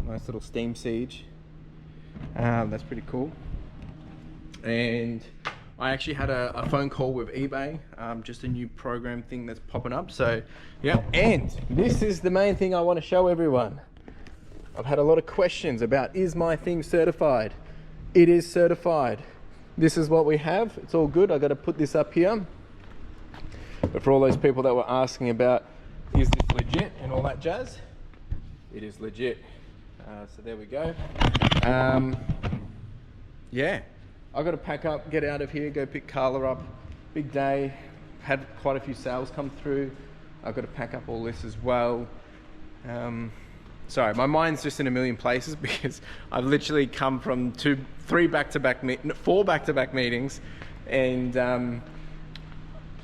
Nice little Steam Siege. That's pretty cool. And I actually had a phone call with eBay, just a new program thing that's popping up. So yeah, and this is the main thing I want to show everyone. I've had a lot of questions about, is my thing certified? It is certified. This is what we have. It's all good. I got to put this up here. But for all those people that were asking about, is this legit and all that jazz, it is legit. So there we go. Yeah, I got to pack up, get out of here, go pick Carla up. Big day. Had quite a few sales come through. I've got to pack up all this as well. Sorry, my mind's just in a million places because I've literally come from four back-to-back meetings, and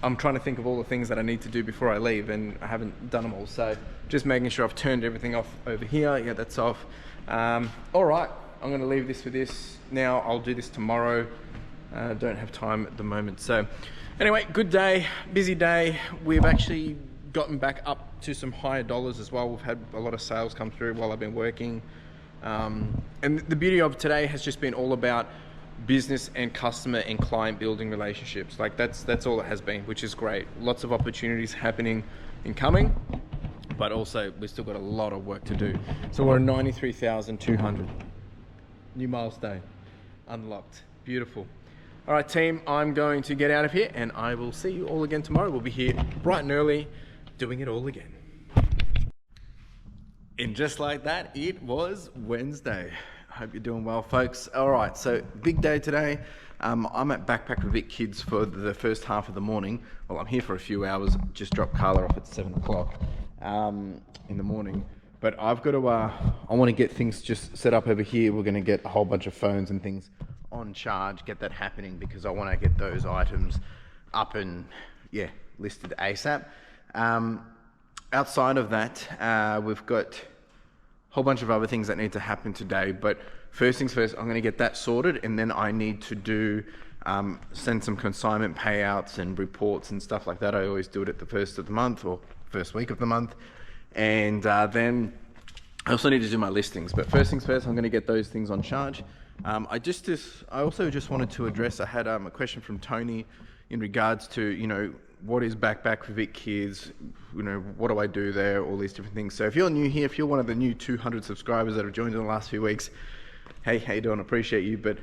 I'm trying to think of all the things that I need to do before I leave, and I haven't done them all. So just making sure I've turned everything off over here. Yeah, that's off. All right, I'm going to leave this for this now. I'll do this tomorrow. Don't have time at the moment. So anyway, good day, busy day. We've actually gotten back up to some higher dollars as well. We've had a lot of sales come through while I've been working. And the beauty of today has just been all about business and customer and client building relationships. Like that's all it has been, which is great. Lots of opportunities happening and coming, but also we've still got a lot of work to do. So we're at 93,200. New milestone unlocked. Beautiful. All right, team, I'm going to get out of here and I will see you all again tomorrow. We'll be here bright and early doing it all again. And just like that, it was Wednesday. Hope you're doing well, folks. All right, so big day today. I'm at Backpack with Vic Kids for the first half of the morning. Well, I'm here for a few hours. Just dropped Carla off at 7 o'clock in the morning. But I've got to, I want to get things just set up over here. We're going to get a whole bunch of phones and things on charge, get that happening because I want to get those items up and, yeah, listed ASAP. Outside of that, we've got a whole bunch of other things that need to happen today, but first things first, I'm going to get that sorted, and then I need to do send some consignment payouts and reports and stuff like that. I always do it at the first of the month or first week of the month, and then I also need to do my listings. But first things first, I'm going to get those things on charge. I also just wanted to address, I had a question from Tony in regards to, you know, what is Backpack for Vic Kids? You know, what do I do there? All these different things. So if you're new here, if you're one of the new 200 subscribers that have joined in the last few weeks, hey, how you doing? Appreciate you. But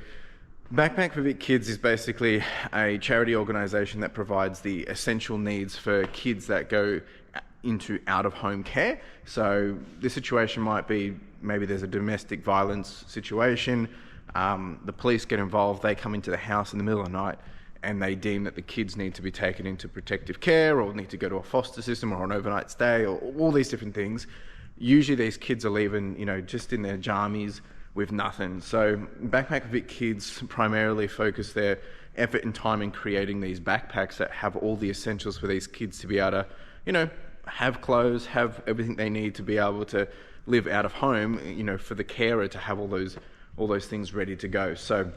Backpack for Vic Kids is basically a charity organization that provides the essential needs for kids that go into out-of-home care. So the situation might be, maybe there's a domestic violence situation, the police get involved, they come into the house in the middle of the night, and they deem that the kids need to be taken into protective care or need to go to a foster system or an overnight stay or all these different things. Usually these kids are leaving, you know, just in their jammies with nothing. So Backpack for Vic Kids primarily focus their effort and time in creating these backpacks that have all the essentials for these kids to be able to, you know, have clothes, have everything they need to be able to live out of home, you know, for the carer to have all those things ready to go. So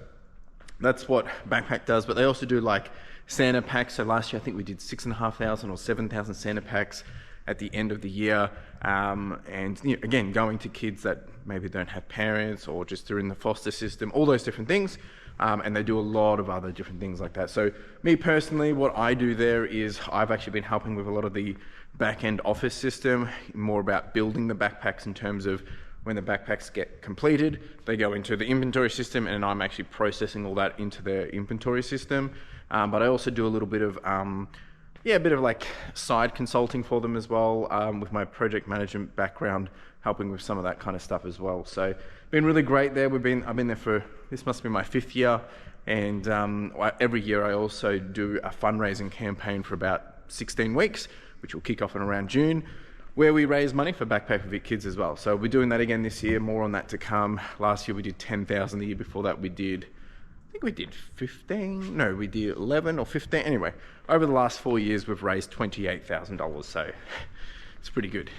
that's what Backpack does, but they also do like Santa packs. So last year I think we did 6,500 or 7,000 Santa packs at the end of the year, and you know, again, going to kids that maybe don't have parents or just are in the foster system, all those different things. And they do a lot of other different things like that. So me personally, what I do there is I've actually been helping with a lot of the back-end office system, more about building the backpacks in terms of when the backpacks get completed, they go into the inventory system, and I'm actually processing all that into the inventory system. But I also do a little bit of, a bit of like side consulting for them as well, with my project management background, helping with some of that kind of stuff as well. So been really great there. I've been there for, this must be my 5th year. And every year I also do a fundraising campaign for about 16 weeks, which will kick off in around June, where we raise money for Backpack for Vic Kids as well. So we're doing that again this year, more on that to come. Last year we did 10,000, the year before that we did 15, no, we did 11 or 15. Anyway, over the last 4 years, we've raised $28,000. So it's pretty good.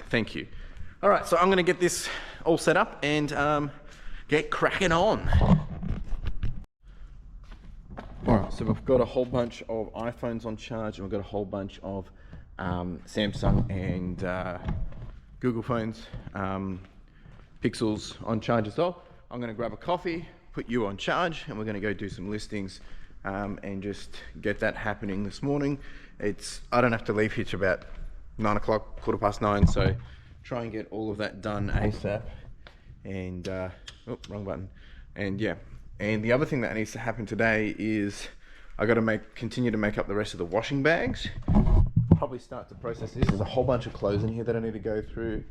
Thank you. All right, so I'm gonna get this all set up and get cracking on. All right, so we've got a whole bunch of iPhones on charge, and we've got a whole bunch of Samsung and Google phones, Pixels on charge as well. I'm gonna grab a coffee, put you on charge, and we're gonna go do some listings and just get that happening this morning. I don't have to leave here till about 9 o'clock, 9:15, so try and get all of that done ASAP. And, oh, wrong button. And yeah, and the other thing that needs to happen today is I gotta continue to make up the rest of the washing bags. Probably start to process this. There's a whole bunch of clothes in here that I need to go through.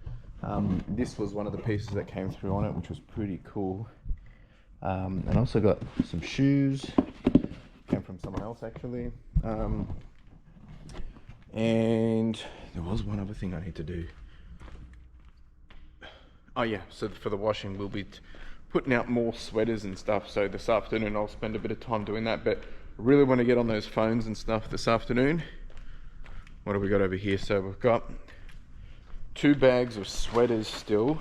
This was one of the pieces that came through on it, which was pretty cool. And I also got some shoes, came from someone else actually. And there was one other thing I need to do. Oh yeah, so for the washing, we'll be putting out more sweaters and stuff. So this afternoon I'll spend a bit of time doing that, but I really want to get on those phones and stuff this afternoon. What have we got over here? So we've got 2 bags of sweaters still.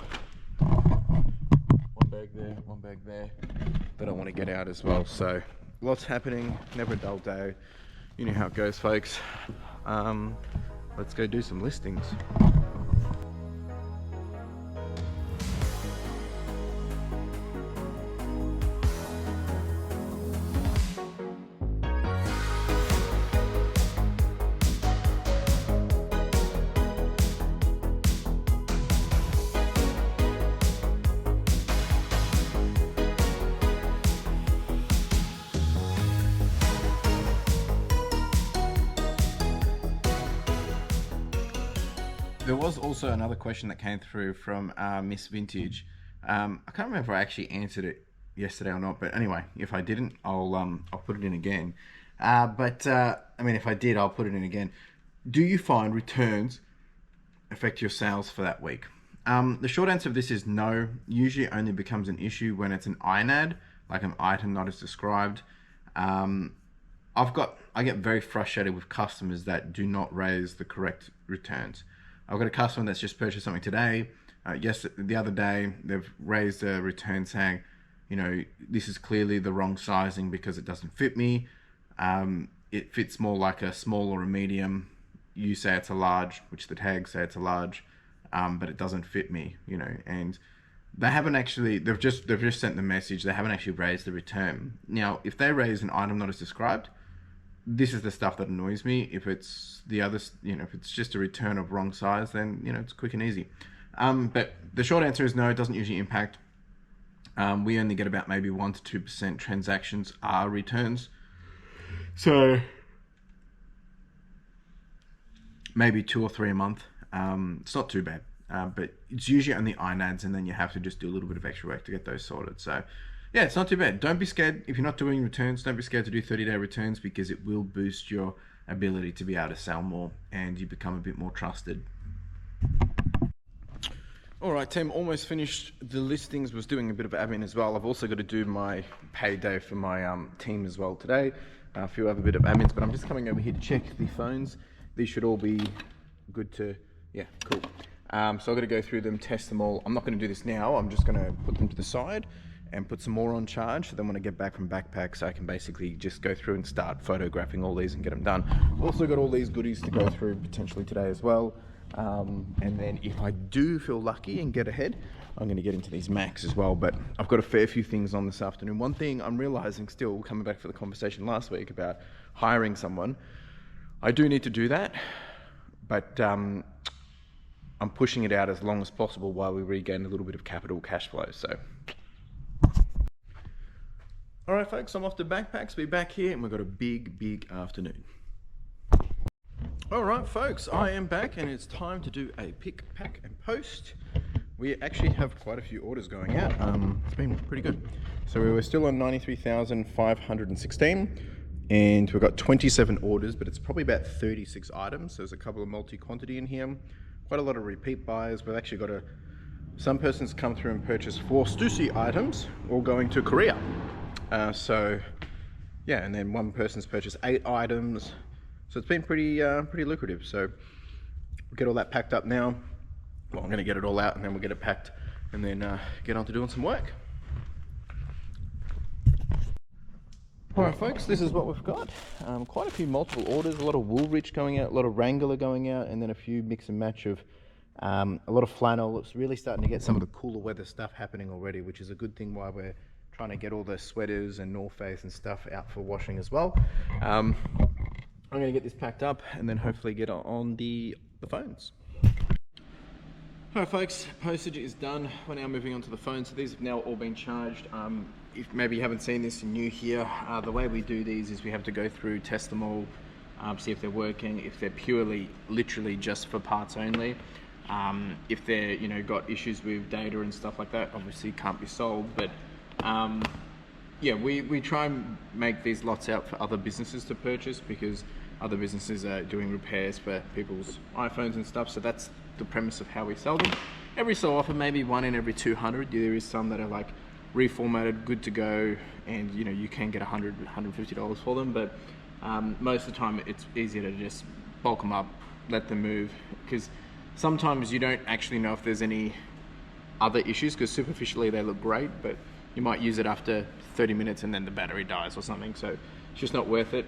One bag there that I want to get out as well. So lots happening, never a dull day. You know how it goes, folks. Let's go do some listings. There was also another question that came through from Miss Vintage. I can't remember if I actually answered it yesterday or not, but anyway, if I didn't, I'll put it in again. I mean, if I did, I'll put it in again. Do you find returns affect your sales for that week? The short answer of this is no. Usually it only becomes an issue when it's an INAD, like an item not as described. I get very frustrated with customers that do not raise the correct returns. I've got a customer that's just purchased something today. The other day, they've raised a return saying, you know, this is clearly the wrong sizing because it doesn't fit me. It fits more like a small or a medium. You say it's a large, which the tags say it's a large, but it doesn't fit me, you know. And they've just sent the message. They haven't actually raised the return. Now, if they raise an item not as described, this is the stuff that annoys me. If it's the other, you know, if it's just a return of wrong size, then, you know, it's quick and easy. But the short answer is no, it doesn't usually impact. We only get about maybe 1 to 2% transactions are returns. So maybe 2 or 3 a month. It's not too bad, but it's usually only INADs, and then you have to just do a little bit of extra work to get those sorted. So yeah, it's not too bad. Don't be scared. If you're not doing returns, don't be scared to do 30-day returns, because it will boost your ability to be able to sell more and you become a bit more trusted. All right, team, almost finished the listings. Was doing a bit of admin as well. I've also got to do my payday for my team as well today. A few other bit of admins, but I'm just coming over here to check the phones. These should all be good to, yeah, cool. So I've got to go through them, test them all. I'm not going to do this now. I'm just going to put them to the side and put some more on charge. So then when I get back from Backpacks, I can basically just go through and start photographing all these and get them done. Also got all these goodies to go through potentially today as well. And then if I do feel lucky and get ahead, I'm going to get into these Macs as well. But I've got a fair few things on this afternoon. One thing I'm realizing still, coming back for the conversation last week about hiring someone, I do need to do that. But I'm pushing it out as long as possible while we regain a little bit of capital cash flow. So, all right, folks, I'm off to backpacks. We're back here, and we've got a big afternoon. All right, folks, I am back, and it's time to do a pick, pack, and post. We actually have quite a few orders going out. It's been pretty good. So we were still on 93,516, and we've got 27 orders, but it's probably about 36 items. So there's a couple of multi-quantity in here, quite a lot of repeat buyers. We've actually got some persons come through and purchase 4 Stussy items, all going to Korea. So yeah, and then one person's purchased 8 items. So it's been pretty lucrative. So we'll get all that packed up now. Well, I'm going to get it all out, and then we'll get it packed, and then get on to doing some work. All right, folks, this is what we've got. Quite a few multiple orders, a lot of Woolrich going out, a lot of Wrangler going out, and then a few mix and match of a lot of flannel. It's really starting to get some of the cooler weather stuff happening already, which is a good thing while we're trying to get all the sweaters and North Face and stuff out for washing as well. I'm going to get this packed up and then hopefully get on the phones. Alright, folks, postage is done. We're now moving on to the phone. So these have now all been charged. If maybe you haven't seen this and new here, the way we do these is we have to go through, test them all, see if they're working, if they're literally just for parts only. If they're, got issues with data and stuff like that, obviously can't be solved. But yeah, we try and make these lots out for other businesses to purchase, because other businesses are doing repairs for people's iPhones and stuff. So that's the premise of how we sell them. Every so often, maybe 1 in every 200, there is some that are like reformatted, good to go, and you can get $100, $150 for them. But most of the time, it's easier to just bulk them up, let them move, because sometimes you don't actually know if there's any other issues, because superficially they look great, but you might use it after 30 minutes and then the battery dies or something. So it's just not worth it.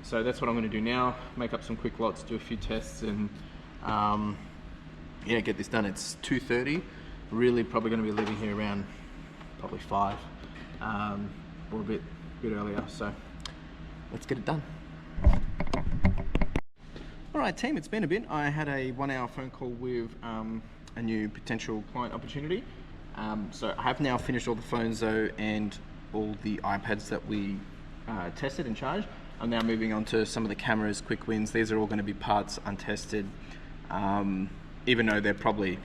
So that's what I'm going to do now, make up some quick lots, do a few tests, and yeah, get this done. It's 2:30. Really probably going to be leaving here around probably 5 or a bit earlier. So let's get it done. All right, team, it's been a bit. I had a 1-hour phone call with a new potential client opportunity. So I have now finished all the phones though, and all the iPads that we tested and charged. I'm now moving on to some of the cameras, quick wins. These are all going to be parts untested, even though they're probably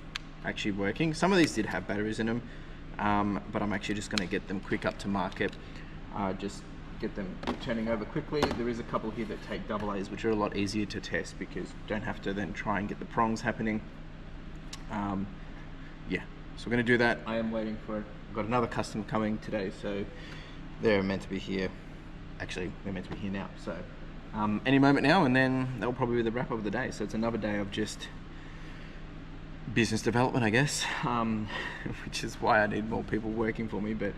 actually working. Some of these did have batteries in them, but I'm actually just going to get them quick up to market, just get them turning over quickly. There is a couple here that take AA's, which are a lot easier to test because you don't have to then try and get the prongs happening. Yeah, so we're going to do that. I am waiting for it. I've got another customer coming today, so they're meant to be here. Actually, they're meant to be here now, so any moment now, and then that'll probably be the wrap up of the day. So it's another day of just business development, I guess, which is why I need more people working for me. But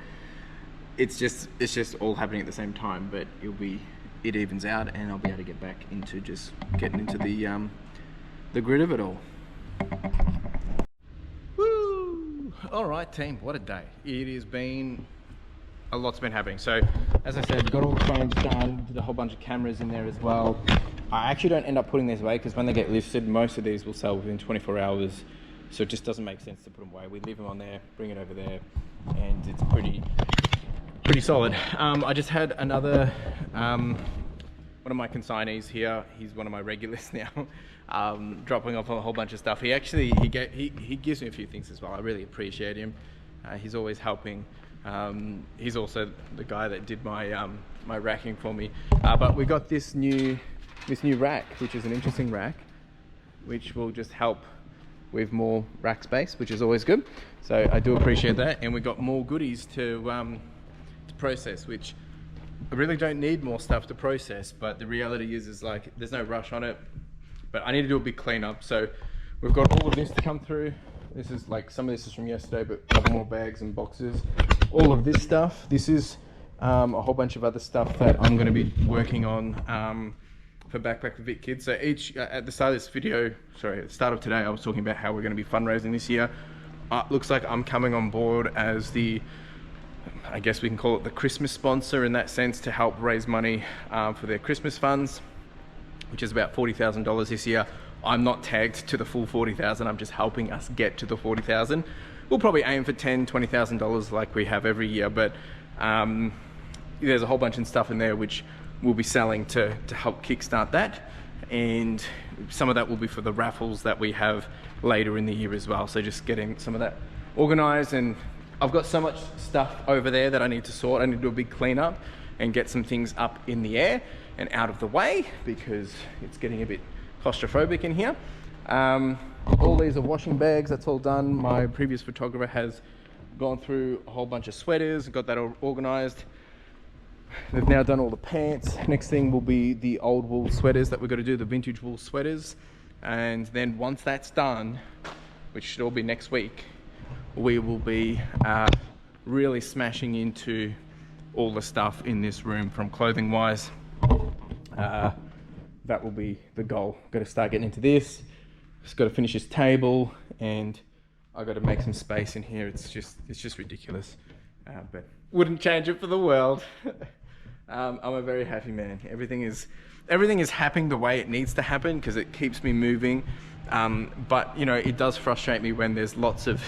it's just all happening at the same time. But it evens out, and I'll be able to get back into just getting into the grid of it all. Woo! All right, team, what a day it has been. A lot's been happening. So as I said, got all the phones done, did a whole bunch of cameras in there as well. I actually don't end up putting these away because when they get listed, most of these will sell within 24 hours. So it just doesn't make sense to put them away. We leave them on there, bring it over there, and it's pretty solid. I just had another, one of my consignees here, he's one of my regulars now, dropping off a whole bunch of stuff. He gives me a few things as well. I really appreciate him. He's always helping. He's also the guy that did my my racking for me. But we got this new rack, which is an interesting rack, which will just help with more rack space, which is always good. So I do appreciate that. And we got more goodies to process, which I really don't need more stuff to process. But the reality is like there's no rush on it. But I need to do a big cleanup. So we've got all of this to come through. This is like, some of this is from yesterday, but a couple more bags and boxes. All of this stuff. This is a whole bunch of other stuff that I'm going to be working on for Backpack for Vic Kids. So at the start of this video, at the start of today, I was talking about how we're going to be fundraising this year. Looks like I'm coming on board as I guess we can call it the Christmas sponsor in that sense, to help raise money for their Christmas funds, which is about $40,000 this year. I'm not tagged to the full 40,000. I'm just helping us get to the 40,000. We'll probably aim for $10,000-$20,000 like we have every year, but there's a whole bunch of stuff in there which we'll be selling to help kickstart that, and some of that will be for the raffles that we have later in the year as well. So just getting some of that organized, and I've got so much stuff over there that I need to sort. I need to do a big cleanup and get some things up in the air and out of the way because it's getting a bit claustrophobic in here. All these are washing bags, that's all done. My previous photographer has gone through a whole bunch of sweaters, got that all organized. They've now done all the pants. Next thing will be the old wool sweaters that we're going to do, the vintage wool sweaters. And then once that's done, which should all be next week, we will be really smashing into all the stuff in this room from clothing wise. That will be the goal. Got to start getting into this. Just got to finish this table, and I got to make some space in here. It's just ridiculous, but wouldn't change it for the world. I'm a very happy man. Everything is happening the way it needs to happen because it keeps me moving. But you know, it does frustrate me when there's lots of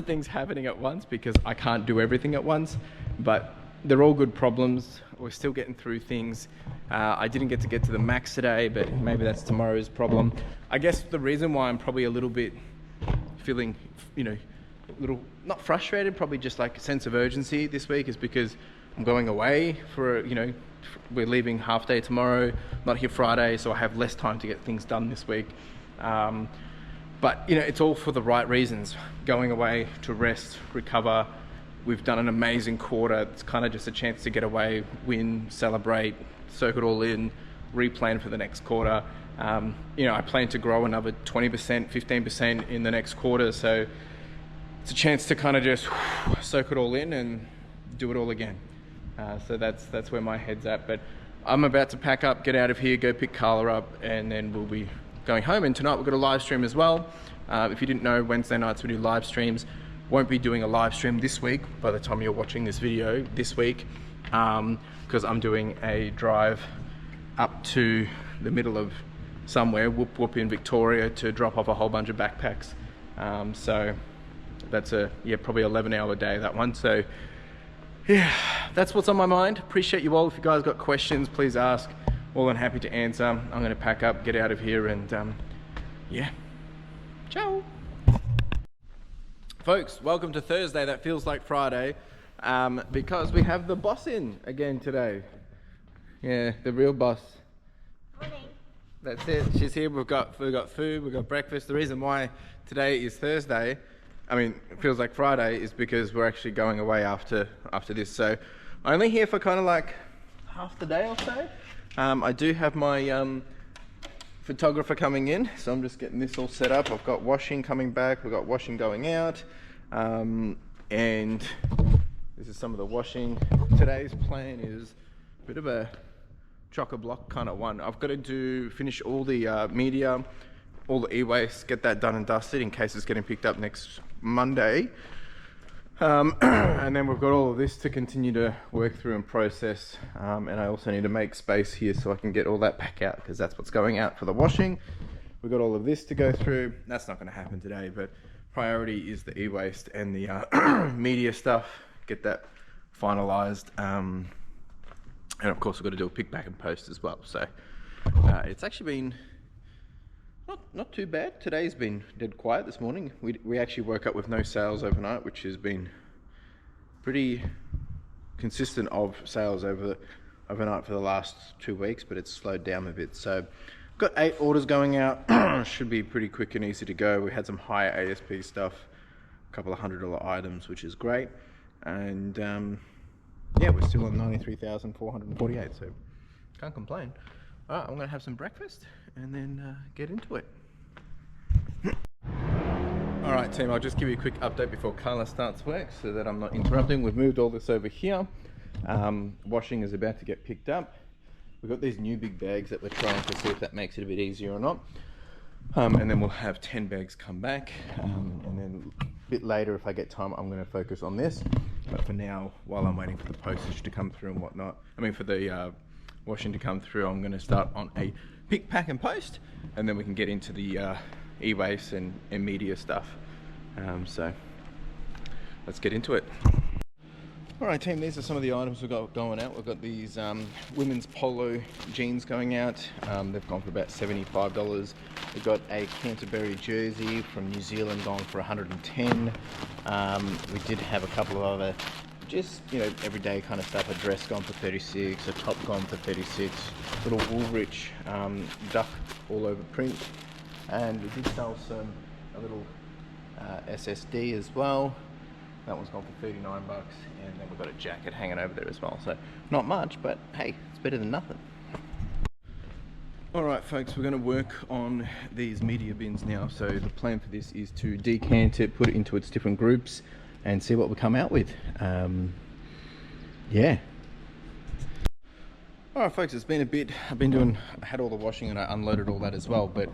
things happening at once because I can't do everything at once. But they're all good problems. We're still getting through things. I didn't get to the max today, but maybe that's tomorrow's problem. I guess the reason why I'm probably a little bit feeling, you know, a little, not frustrated, probably just like a sense of urgency this week is because I'm going away for, you know, we're leaving half day tomorrow, not here Friday, so I have less time to get things done this week. But, you know, it's all for the right reasons. Going away to rest, recover. We've done an amazing quarter. It's kind of just a chance to get away, win, celebrate, soak it all in, replan for the next quarter. You know, I plan to grow another 20%, 15% in the next quarter. So it's a chance to kind of just soak it all in and do it all again. So that's where my head's at. But I'm about to pack up, get out of here, go pick Carla up, and then we'll be going home. And tonight we've got a live stream as well. If you didn't know, Wednesday nights we do live streams. Won't be doing a live stream this week by the time you're watching this video this week, because I'm doing a drive up to the middle of somewhere, whoop whoop in Victoria, to drop off a whole bunch of backpacks. So that's probably 11-hour day, that one. So yeah, that's what's on my mind. Appreciate you all. If you guys got questions, please ask. More than happy to answer. I'm going to pack up, get out of here, and yeah, ciao. Folks, welcome to Thursday. That feels like Friday because we have the boss in again today. Yeah, the real boss. Morning. That's it. She's here. We've got food. We've got breakfast. The reason why today is Thursday, I mean, it feels like Friday, is because we're actually going away after this. So only here for kind of like half the day or so. I do have my photographer coming in, so I'm just getting this all set up. I've got washing coming back, we've got washing going out, and this is some of the washing. Today's plan is a bit of a chock-a-block kind of one. I've got to finish all the media, all the e-waste, get that done and dusted in case it's getting picked up next Monday. And then we've got all of this to continue to work through and process, and I also need to make space here so I can get all that back out because that's what's going out for the washing. We've got all of this to go through. That's not going to happen today, but priority is the e-waste and the media stuff, get that finalized, and of course we've got to do a pick, back and post as well. So it's actually been not too bad. Today's been dead quiet this morning. We actually woke up with no sales overnight, which has been pretty consistent of sales overnight for the last 2 weeks, but it's slowed down a bit. So got 8 orders going out. Should be pretty quick and easy to go. We had some higher ASP stuff, a couple of $100 items, which is great. And yeah, we're still on 93,448, so can't complain. All right, I'm gonna have some breakfast and then get into it. All right, team, I'll just give you a quick update before Carla starts work so that I'm not interrupting. We've moved all this over here. Washing is about to get picked up. We've got these new big bags that we're trying to see if that makes it a bit easier or not. And then we'll have 10 bags come back. And then a bit later, if I get time, I'm gonna focus on this. But for now, while I'm waiting for the postage to come through and whatnot, I mean for the washing to come through, I'm going to start on a pick, pack and post, and then we can get into the e-waste and media stuff. So let's get into it. All right, team, these are some of the items we've got going out. We've got these women's polo jeans going out. They've gone for about $75. We've got a Canterbury jersey from New Zealand gone for 110. We did have a couple of other, just, you know, everyday kind of stuff. A dress gone for 36, a top gone for 36, little Woolrich duck all over print. And we did sell a little SSD as well. That one's gone for $39, and then we've got a jacket hanging over there as well. So not much, but hey, it's better than nothing. All right, folks, we're going to work on these media bins now. So the plan for this is to decant it, put it into its different groups, and see what we come out with. Yeah. All right, folks, it's been a bit. I had all the washing and I unloaded all that as well, but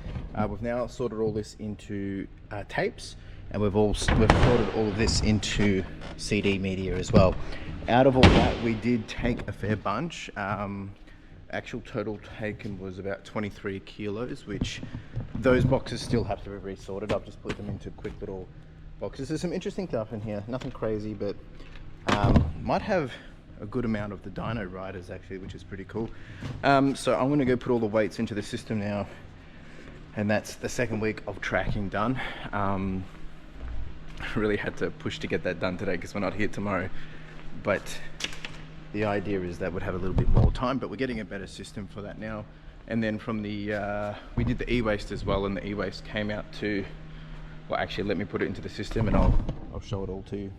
we've now sorted all this into tapes. And we've sorted all of this into CD media as well. Out of all that, we did take a fair bunch. Actual total taken was about 23 kilos, which those boxes still have to be resorted. I've just put them into quick little boxes. There's some interesting stuff in here, nothing crazy, but might have a good amount of the dyno riders actually, which is pretty cool. So I'm gonna go put all the weights into the system now, and that's the second week of tracking done. Really had to push to get that done today because we're not here tomorrow, but the idea is that we'd have a little bit more time, but we're getting a better system for that now. And then from the we did the e-waste as well, and the e-waste came out to, well, actually let me put it into the system and I'll show it all to you.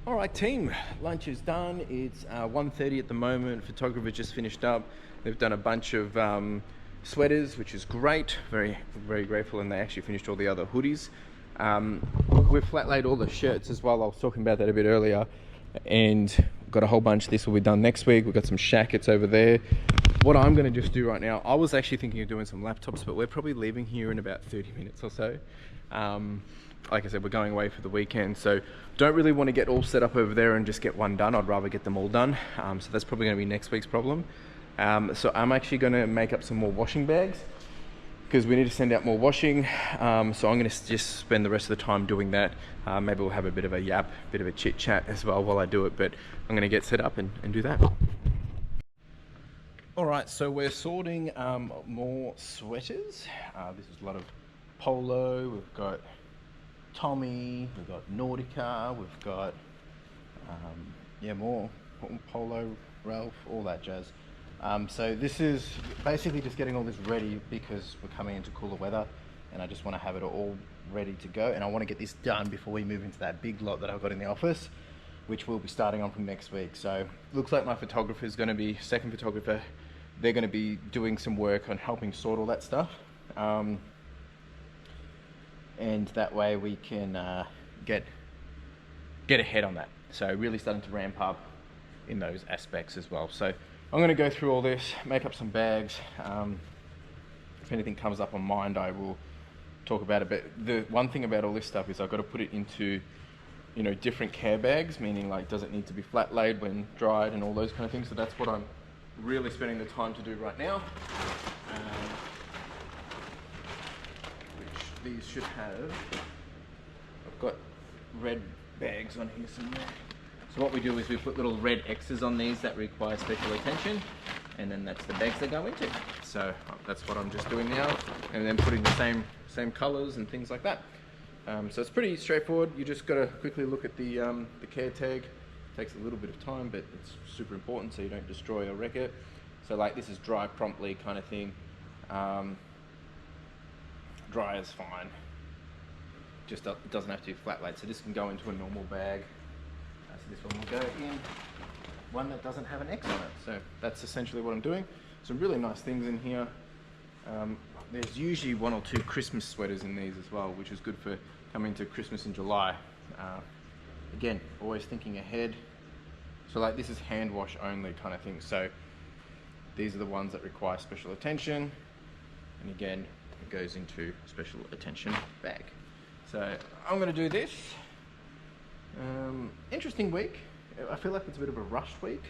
All right, team, lunch is done. It's 1:30 at the moment. Photographer just finished up. They've done a bunch of sweaters, which is great, very grateful, and they actually finished all the other hoodies. We've flat laid all the shirts as well. I was talking about that a bit earlier, and got a whole bunch. This will be done next week. We've got some shackets over there. What I'm going to just do right now, I was actually thinking of doing some laptops, but we're probably leaving here in about 30 minutes or so. Like I said, we're going away for the weekend, so don't really want to get all set up over there and just get one done. I'd rather get them all done. So that's probably going to be next week's problem. So I'm actually going to make up some more washing bags, because we need to send out more washing. So I'm going to just spend the rest of the time doing that. Maybe we'll have a bit of a yap, bit of a chit chat as well while I do it, but I'm going to get set up and do that. All right, so we're sorting more sweaters. This is a lot of polo. We've got Tommy, we've got Nautica, we've got more polo, Ralph, all that jazz. So this is basically just getting all this ready because we're coming into cooler weather, and I just want to have it all ready to go, and I want to get this done before we move into that big lot that I've got in the office, which we'll be starting on from next week. So looks like my photographer is going to be, second photographer, they're going to be doing some work on helping sort all that stuff, and that way we can get ahead on that. So really starting to ramp up in those aspects as well. So I'm going to go through all this, make up some bags. If anything comes up on mind, I will talk about it. But the one thing about all this stuff is I've got to put it into, you know, different care bags, meaning like, does it need to be flat laid when dried and all those kind of things. So that's what I'm really spending the time to do right now. Which these should have. I've got red bags on here somewhere. So what we do is we put little red X's on these that require special attention, and then that's the bags they go into. So that's what I'm just doing now, and then putting the same colors and things like that. So it's pretty straightforward. You just got to quickly look at the care tag. It takes a little bit of time, but it's super important so you don't destroy or wreck it. So like this is dry promptly kind of thing. Dry is fine. Just it doesn't have to be flat laid. So this can go into a normal bag. So this one will go in one that doesn't have an X on it. So that's essentially what I'm doing. Some really nice things in here. There's usually 1 or 2 Christmas sweaters in these as well, which is good for coming to Christmas in July. Again, always thinking ahead. So like this is hand wash only kind of thing. So these are the ones that require special attention. And again, it goes into special attention bag. So I'm gonna do this. Interesting week. I feel like it's a bit of a rushed week.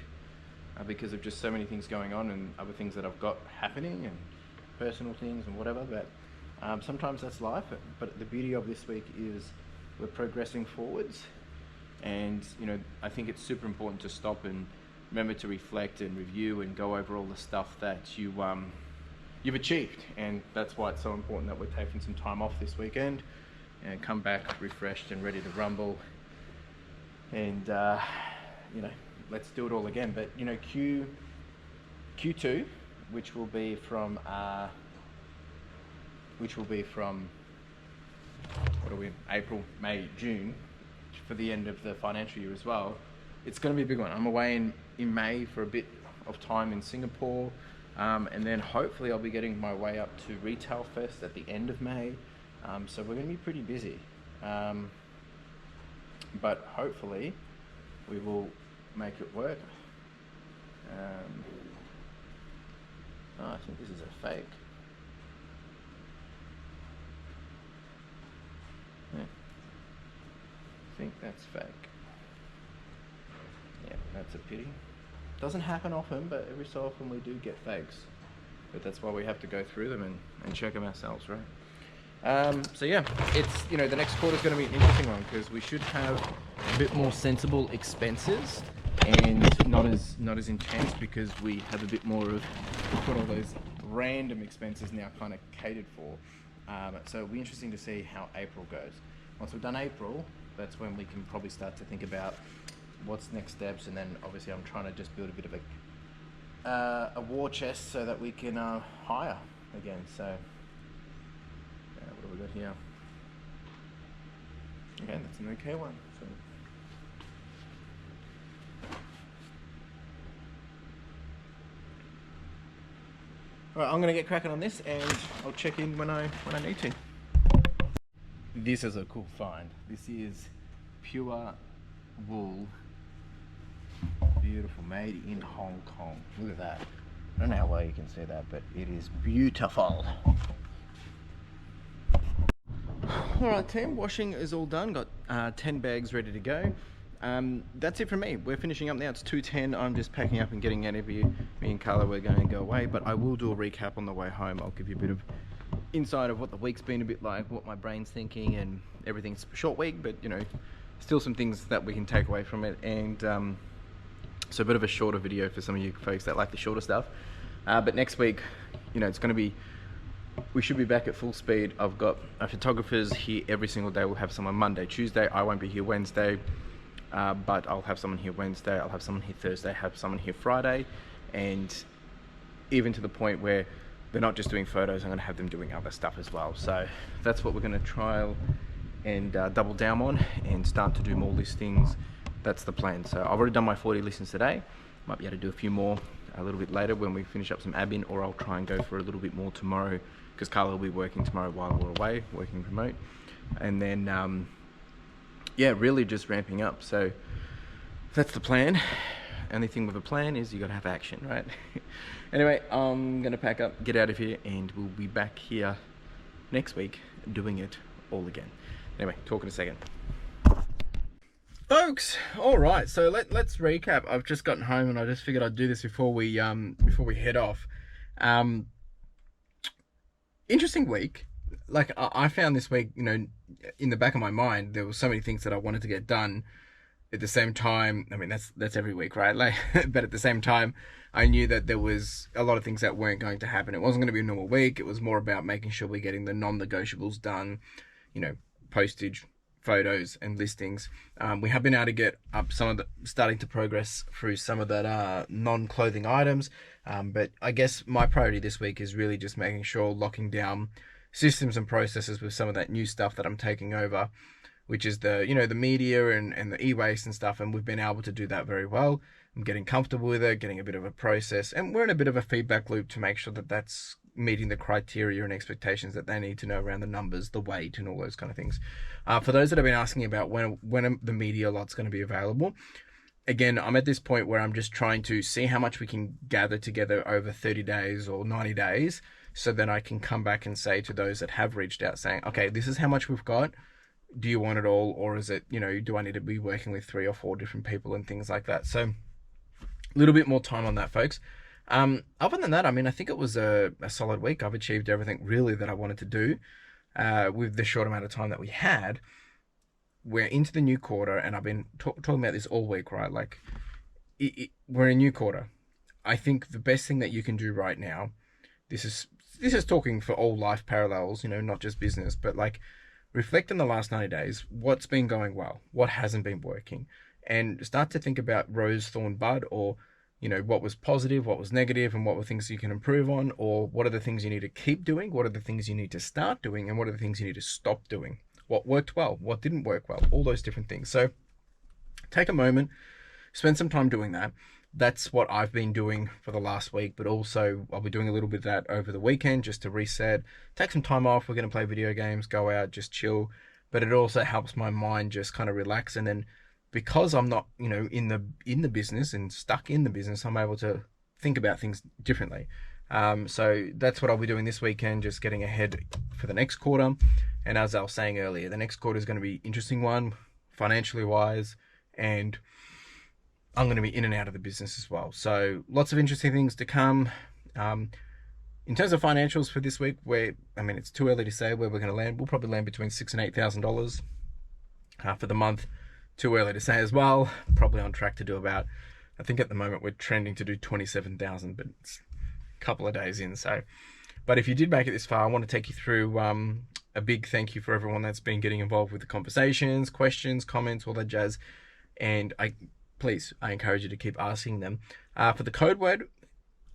because of just so many things going on and other things that I've got happening and personal things and whatever. But sometimes that's life. But the beauty of this week is we're progressing forwards, and I think it's super important to stop and remember to reflect and review and go over all the stuff that you've achieved. And that's why it's so important that we're taking some time off this weekend and come back refreshed and ready to rumble. And let's do it all again. But Q2, which will be from what are we in? April, May, June, for the end of the financial year as well. It's going to be a big one. I'm away in May for a bit of time in Singapore, and then hopefully I'll be getting my way up to Retail Fest at the end of May. So we're going to be pretty busy, but hopefully we will make it work. I think this is a fake. Yeah. I think that's fake. Yeah, that's a pity. Doesn't happen often, but every so often we do get fakes. But that's why we have to go through them and check them ourselves, right? So yeah, it's the next quarter is going to be an interesting one because we should have a bit more sensible expenses and not as intense, because we have a bit more of, we've got all those random expenses now kind of catered for. So it'll be interesting to see how April goes. Once we've done April, that's when we can probably start to think about what's next steps, and then obviously I'm trying to just build a bit of a war chest so that we can hire again. So what have we got here? Okay, that's an okay one. So all right, I'm gonna get cracking on this, and I'll check in when I need to. This is a cool find. This is pure wool. Beautiful, made in Hong Kong. Look at that. I don't know how well you can see that, but it is beautiful. Alright team, washing is all done. Got 10 bags ready to go. That's it from me. We're finishing up now. It's 2:10. I'm just packing up and getting out of here. Me and Carla, we're going to go away, but I will do a recap on the way home. I'll give you a bit of insight of what the week's been a bit like, what my brain's thinking, and everything's a short week, but still some things that we can take away from it. And so a bit of a shorter video for some of you folks that like the shorter stuff. But next week, it's going to be, we should be back at full speed. I've got photographers here every single day. We'll have someone Monday, Tuesday. I won't be here Wednesday, but I'll have someone here Wednesday. I'll have someone here Thursday, have someone here Friday, and even to the point where they're not just doing photos, I'm going to have them doing other stuff as well. So that's what we're going to trial and double down on and start to do more listings. That's the plan. So I've already done my 40 listings today. Might be able to do a few more a little bit later when we finish up some admin, or I'll try and go for a little bit more tomorrow, because Carla will be working tomorrow while we're away, working remote. And then, yeah, really just ramping up. So that's the plan. Only thing with a plan is you got to have action, right? Anyway, I'm going to pack up, get out of here, and we'll be back here next week doing it all again. Anyway, talk in a second. Folks, all right, so let's recap. I've just gotten home and I just figured I'd do this before we head off. Interesting week. Like I found this week, in the back of my mind, there were so many things that I wanted to get done. At the same time, I mean, that's every week, right? Like, but at the same time, I knew that there was a lot of things that weren't going to happen. It wasn't going to be a normal week. It was more about making sure we're getting the non-negotiables done, postage, photos, and listings. We have been able to get up starting to progress through some of that non-clothing items. But I guess my priority this week is really just making sure locking down systems and processes with some of that new stuff that I'm taking over, which is the the media and the e-waste and stuff, and we've been able to do that very well. I'm getting comfortable with it, getting a bit of a process, and we're in a bit of a feedback loop to make sure that that's meeting the criteria and expectations that they need to know around the numbers, the weight, and all those kind of things. For those that have been asking about when the media lot's going to be available, again, I'm at this point where I'm just trying to see how much we can gather together over 30 days or 90 days, so then I can come back and say to those that have reached out saying, okay, this is how much we've got. Do you want it all, or is it, do I need to be working with 3 or 4 different people and things like that? So A little bit more time on that, folks. Other than that, I mean, I think it was a solid week. I've achieved everything really that I wanted to do with the short amount of time that we had. We're into the new quarter, and I've been talking about this all week, right? Like, we're in a new quarter. I think the best thing that you can do right now, this is this is talking for all life parallels, not just business, but like reflect on the last 90 days, what's been going well, what hasn't been working, and start to think about rose, thorn, bud, or what was positive, what was negative, and what were things you can improve on, or what are the things you need to keep doing, what are the things you need to start doing, and what are the things you need to stop doing. What worked well, what didn't work well, all those different things. So take a moment, spend some time doing that. That's what I've been doing for the last week, but also I'll be doing a little bit of that over the weekend just to reset, take some time off. We're going to play video games, go out, just chill. But it also helps my mind just kind of relax. And then because I'm not, in the business and stuck in the business, I'm able to think about things differently. So that's what I'll be doing this weekend, just getting ahead for the next quarter. And as I was saying earlier, the next quarter is going to be an interesting one, financially wise, and I'm going to be in and out of the business as well. So lots of interesting things to come. In terms of financials for this week, it's too early to say where we're going to land. We'll probably land between $6,000 and $8,000 for the month. Too early to say as well. Probably on track to do about, I think at the moment we're trending to do 27,000, but it's a couple of days in. So, but if you did make it this far, I want to take you through a big thank you for everyone that's been getting involved with the conversations, questions, comments, all that jazz. And I encourage you to keep asking them. For the code word,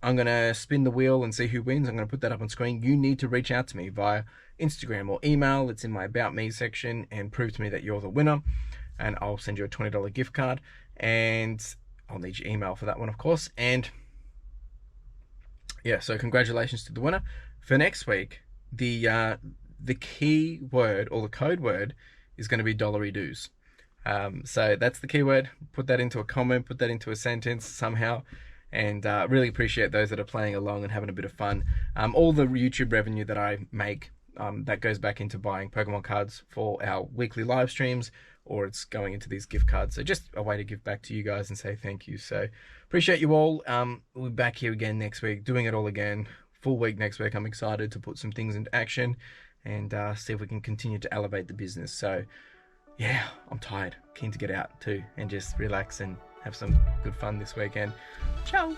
I'm going to spin the wheel and see who wins. I'm going to put that up on screen. You need to reach out to me via Instagram or email. It's in my About Me section, and prove to me that you're the winner. And I'll send you a $20 gift card. And I'll need your email for that one, of course. And yeah, so congratulations to the winner. For next week, the key word or the code word is going to be dollary dues. So that's the keyword. Put that into a comment, put that into a sentence somehow, and really appreciate those that are playing along and having a bit of fun. All the YouTube revenue that I make, that goes back into buying Pokemon cards for our weekly live streams, or it's going into these gift cards. So just a way to give back to you guys and say thank you. So appreciate you all. We'll be back here again next week, doing it all again. Full week next week. I'm excited to put some things into action and see if we can continue to elevate the business. So yeah, I'm tired. Keen to get out too and just relax and have some good fun this weekend. Ciao.